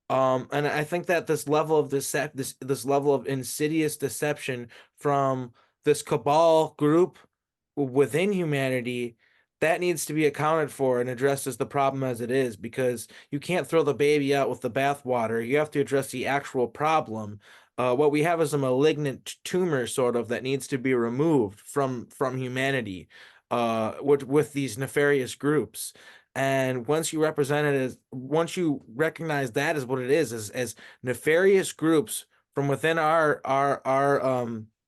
I think that this level of insidious deception from this cabal group within humanity, that needs to be accounted for and addressed as the problem as it is, because you can't throw the baby out with the bathwater. You have to address the actual problem. What we have is a malignant tumor, sort of, that needs to be removed from humanity, with these nefarious groups. And once you recognize that as what it is, as nefarious groups from within our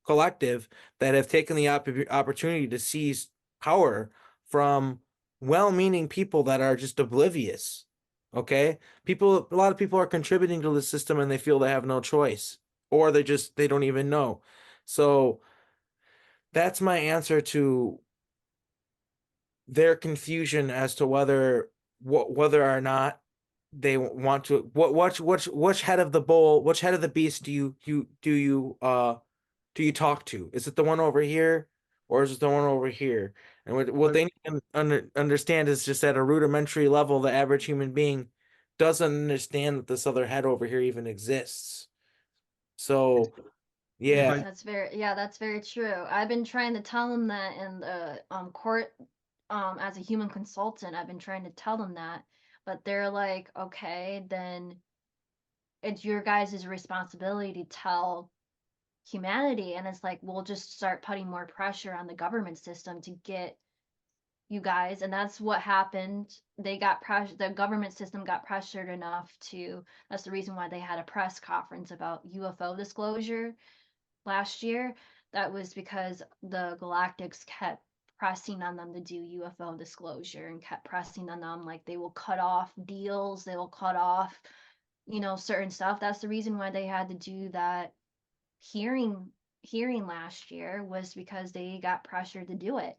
collective, that have taken the opportunity to seize power from well-meaning people that are just oblivious. Okay? A lot of people are contributing to the system and they feel they have no choice, or they don't even know. So that's my answer to their confusion as to whether or not they want to, which head of the bull, which head of the beast do you talk to? Is it the one over here, or is it the one over here? And what they need to understand is, just at a rudimentary level, the average human being doesn't understand that this other head over here even exists. So yeah. That's very, yeah, that's very true. I've been trying to tell them that in the court as a human consultant, I've been trying to tell them that, but they're like, okay, then it's your guys' responsibility to tell humanity. And it's like, we'll just start putting more pressure on the government system to get you guys. And that's what happened. They got pressure, the government system got pressured enough to, that's the reason why they had a press conference about UFO disclosure last year. That was because the Galactics kept pressing on them to do UFO disclosure and kept pressing on them, like they will cut off deals, they will cut off, certain stuff. That's the reason why they had to do that hearing last year, was because they got pressured to do it,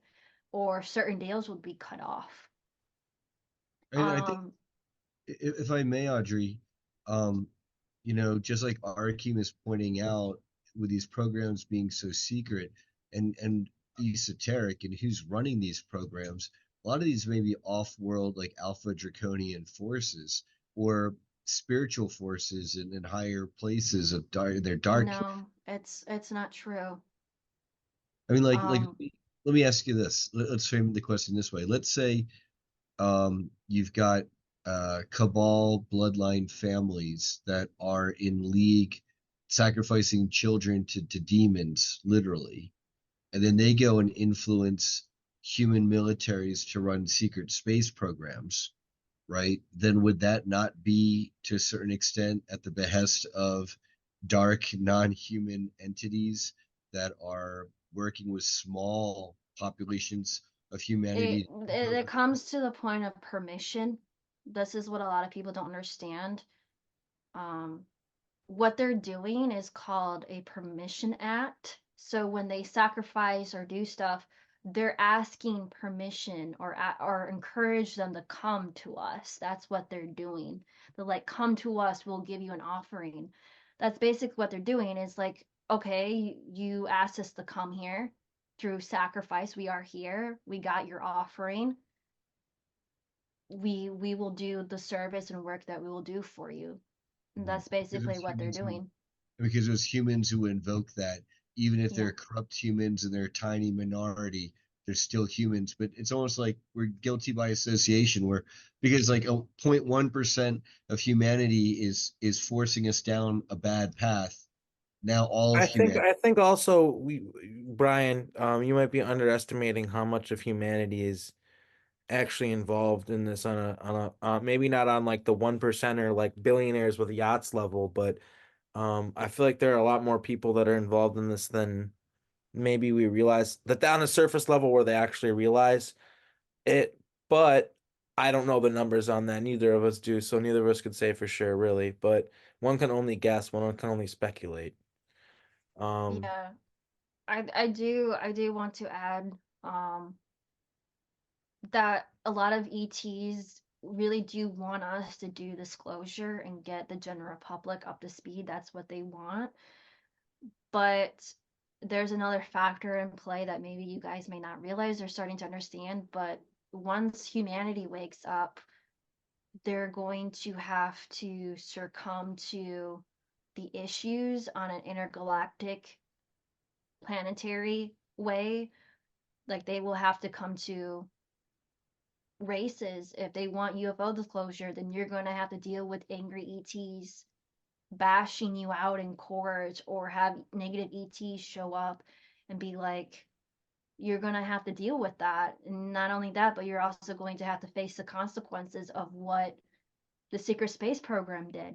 or certain deals would be cut off. And I think, if I may, Audrey, um, just like Arkim is pointing out, with these programs being so secret and esoteric, and who's running these programs, a lot of these may be off-world, like alpha draconian forces, or spiritual forces in higher places of their dark. No, it's not true. I mean, like let me ask you this. Let's frame the question this way. Let's say you've got cabal bloodline families that are in league, sacrificing children to demons, literally, and then they go and influence human militaries to run secret space programs, right? Then would that not be, to a certain extent, at the behest of dark non-human entities that are working with small populations of humanity? It comes to the point of permission. This is what a lot of people don't understand. What they're doing is called a permission act. So when they sacrifice or do stuff, they're asking permission, or encourage them to come to us. That's what they're doing. They're like, come to us, we'll give you an offering. That's basically what they're doing. Is like, okay, you asked us to come here through sacrifice. We are here. We got your offering. We will do the service and work that we will do for you. And that's basically what they're doing. Because there's humans who invoke that, even if Yeah. they're corrupt humans and they're a tiny minority, they're still humans. But it's almost like we're guilty by association, where, because like 0.1% of humanity is forcing us down a bad path. Now all of humanity. I think also Brian, you might be underestimating how much of humanity is actually involved in this on a maybe not on like the 1% or like billionaires with yachts level, but I feel like there are a lot more people that are involved in this than maybe we realize, that on a surface level where they actually realize it. But I don't know the numbers on that. Neither of us do, so neither of us could say for sure, really. But one can only guess. One can only speculate. Yeah. I do want to add that a lot of ETs really do want us to do disclosure and get the general public up to speed. That's what they want. But there's another factor in play that maybe you guys may not realize they're starting to understand. But once humanity wakes up, they're going to have to succumb to the issues on an intergalactic planetary way. Like they will have to come to races. If they want UFO disclosure, then you're going to have to deal with angry ETs bashing you out in court, or have negative ETs show up and be like, you're going to have to deal with that. And not only that, but you're also going to have to face the consequences of what the secret space program did.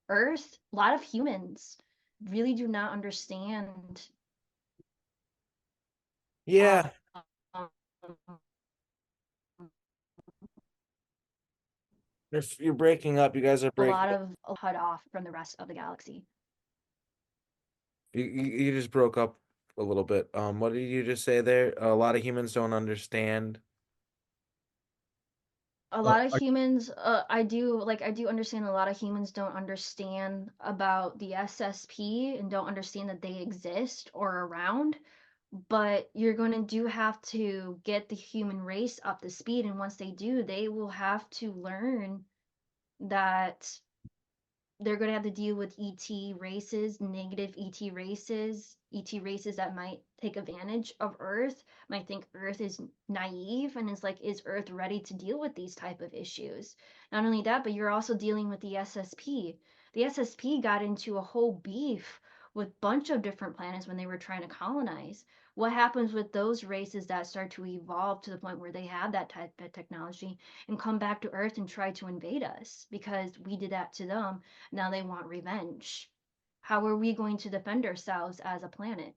Earth, a lot of humans really do not understand. Yeah. Um, You're breaking up. You guys are a breaking. lot of cut off from the rest of the galaxy. You just broke up a little bit. What did you just say there? A lot of humans don't understand. A lot of humans, I do understand a lot of humans don't understand about the SSP and don't understand that they exist or around. But you're going to have to get the human race up to speed, and once they do, they will have to learn that they're going to have to deal with ET races, negative ET races that might take advantage of Earth, might think Earth is naive and is like, is Earth ready to deal with these type of issues? Not only that, but you're also dealing with the SSP. The SSP got into a whole beef with bunch of different planets when they were trying to colonize. What happens with those races that start to evolve to the point where they have that type of technology and come back to Earth and try to invade us because we did that to them? Now they want revenge. How are we going to defend ourselves as a planet?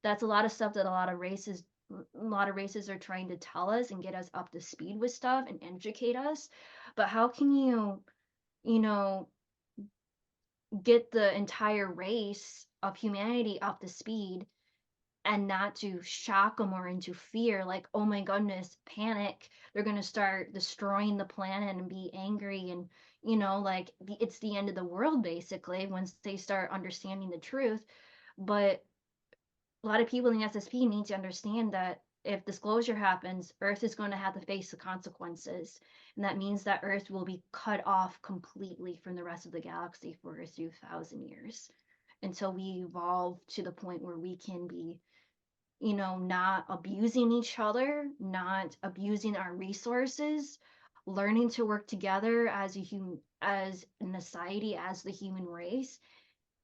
That's a lot of stuff that a lot of races are trying to tell us and get us up to speed with stuff and educate us. But how can you know, get the entire race of humanity up to speed and not to shock them or into fear, like, oh my goodness, panic, they're going to start destroying the planet and be angry, and like it's the end of the world basically once they start understanding the truth. But a lot of people in the SSP need to understand that if disclosure happens, Earth is going to have to face the consequences. And that means that Earth will be cut off completely from the rest of the galaxy for a few thousand years until we evolve to the point where we can be, not abusing each other, not abusing our resources, learning to work together as as a society, as the human race,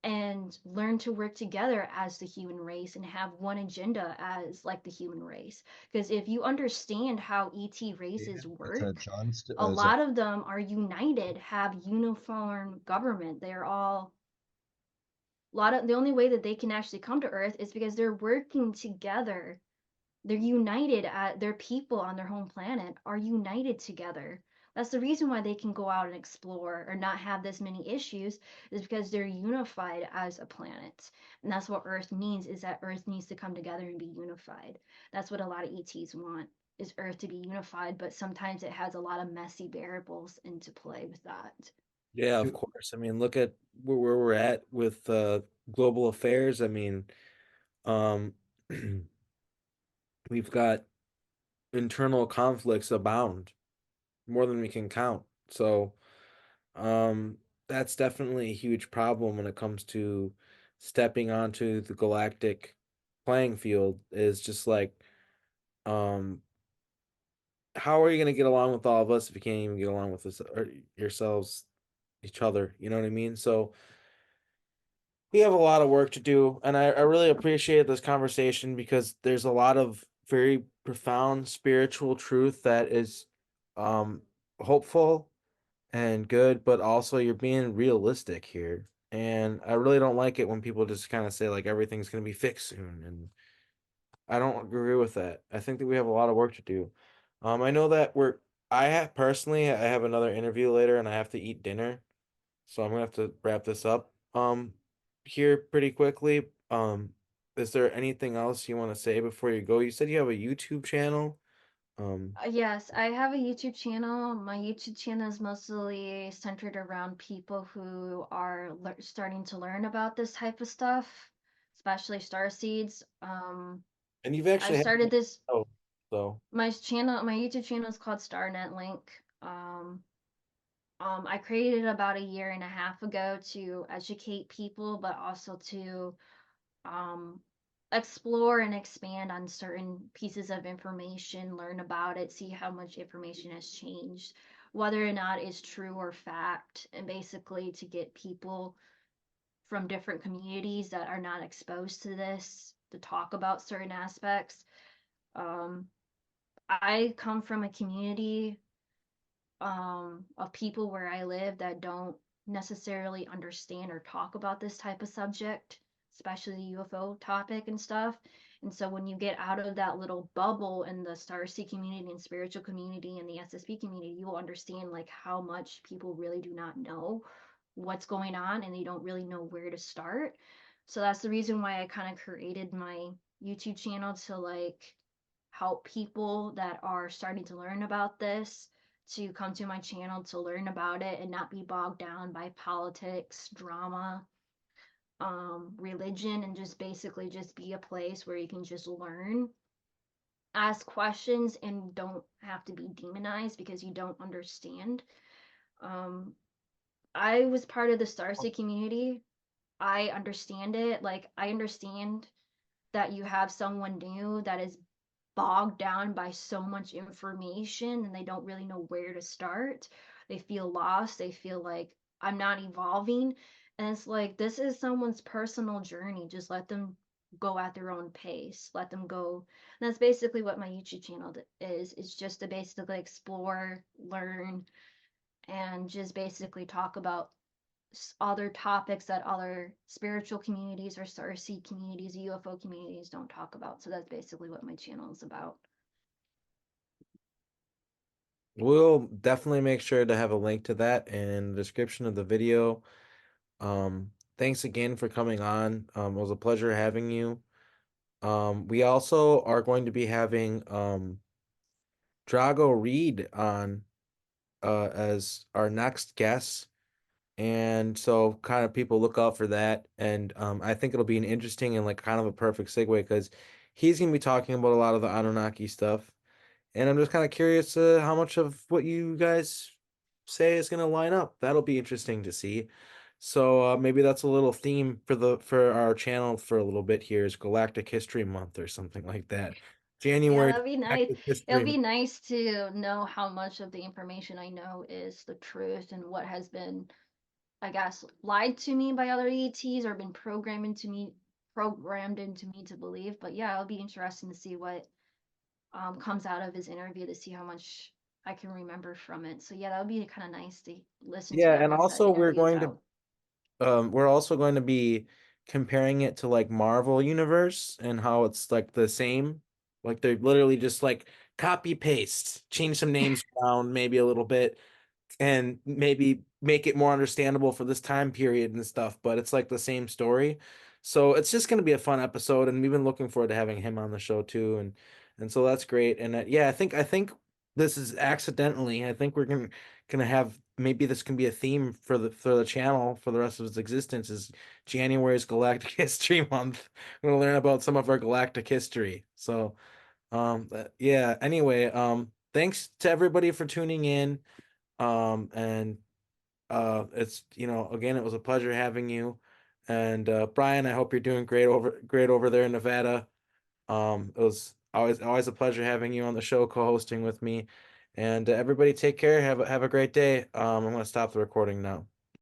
and learn to work together as the human race and have one agenda as like the human race. Because if you understand how ET races Is that work, John? a Is that lot of them are united, have uniform government. They're all the only way that they can actually come to Earth is because they're working together. They're united their people on their home planet are united together. That's the reason why they can go out and explore or not have this many issues, is because they're unified as a planet. And that's what Earth needs, is that Earth needs to come together and be unified. That's what a lot of ETs want, is Earth to be unified, but sometimes it has a lot of messy variables into play with that. Yeah, of Sure. course. I mean, look at where we're at with global affairs. I mean, um, we've got internal conflicts abound, more than we can count. So, um, that's definitely a huge problem when it comes to stepping onto the galactic playing field. Is just like, um, how are you going to get along with all of us if you can't even get along with us or yourselves, each other? You know what I mean? So we have a lot of work to do, and I really appreciate this conversation because there's a lot of very profound spiritual truth that is um hopeful and good, but also you're being realistic here. And I really don't like it when people just kind of say like everything's going to be fixed soon, and I don't agree with that. I think that we have a lot of work to do. I know that I have personally, I have another interview later and I have to eat dinner. So I'm gonna have to wrap this up here pretty quickly. Is there anything else you want to say before you go? You said you have a YouTube channel. Um, Yes, I have a YouTube channel. My YouTube channel is mostly centered around people who are starting to learn about this type of stuff, especially star seeds. and you've I actually had started this oh, so my YouTube channel is called Starnet Link. I created it about a year and a half ago to educate people, but also to um, explore and expand on certain pieces of information, learn about it, see how much information has changed, whether or not it's true or fact, and basically to get people from different communities that are not exposed to this to talk about certain aspects. Um, I come from a community of people where I live that don't necessarily understand or talk about this type of subject, especially the UFO topic and stuff. And so when you get out of that little bubble in the Starseed community and spiritual community and the SSP community, you will understand like how much people really do not know what's going on and they don't really know where to start. So that's the reason why I kind of created my YouTube channel, to like help people that are starting to learn about this to come to my channel to learn about it and not be bogged down by politics, drama, religion, and just basically just be a place where you can just learn, ask questions, and don't have to be demonized because you don't understand. Um, I was part of the Starseed community. I understand it. Like, I understand that you have someone new that is bogged down by so much information and they don't really know where to start. They feel lost. They feel like I'm not evolving. And it's like, this is someone's personal journey. Just let them go at their own pace. Let them go. And that's basically what my YouTube channel is. It's just to basically explore, learn, and just basically talk about other topics that other spiritual communities or Starseed communities, UFO communities don't talk about. So that's basically what my channel is about. We'll definitely make sure to have a link to that in the description of the video. Thanks again for coming on. It was a pleasure having you. We also are going to be having Drago Reed on as our next guest. And so kind of people look out for that. And I think it'll be an interesting and like kind of a perfect segue because he's gonna be talking about a lot of the Anunnaki stuff. And I'm just kind of curious how much of what you guys say is gonna line up. That'll be interesting to see. So maybe that's a little theme for our channel for a little bit here is Galactic History Month or something like that. Yeah, January that'd be nice. Galactic History It'll be Month. nice to know how much of the information I know is the truth and what has been, I guess, lied to me by other ETs or been programmed into me to believe. But yeah, it'll be interesting to see what comes out of his interview to see how much I can remember from it. So yeah, that would be kind of nice to listen to Yeah, that and once that also interview is out. we're also going to be comparing it to like Marvel Universe and how it's like the same. Like they're literally just like copy paste, change some names around maybe a little bit, and maybe make it more understandable for this time period and stuff, but it's like the same story. So it's just going to be a fun episode, and we've been looking forward to having him on the show too, and so that's great. And yeah, I think this is accidentally. I think we're gonna have maybe this can be a theme for the channel for the rest of its existence. Is January's Galactic History Month. We're gonna learn about some of our galactic history. So yeah. Anyway, thanks to everybody for tuning in. And it's again it was a pleasure having you. And Brian, I hope you're doing great over there in Nevada. It was always a pleasure having you on the show co-hosting with me. And everybody take care. Have a great day. I'm gonna stop the recording now.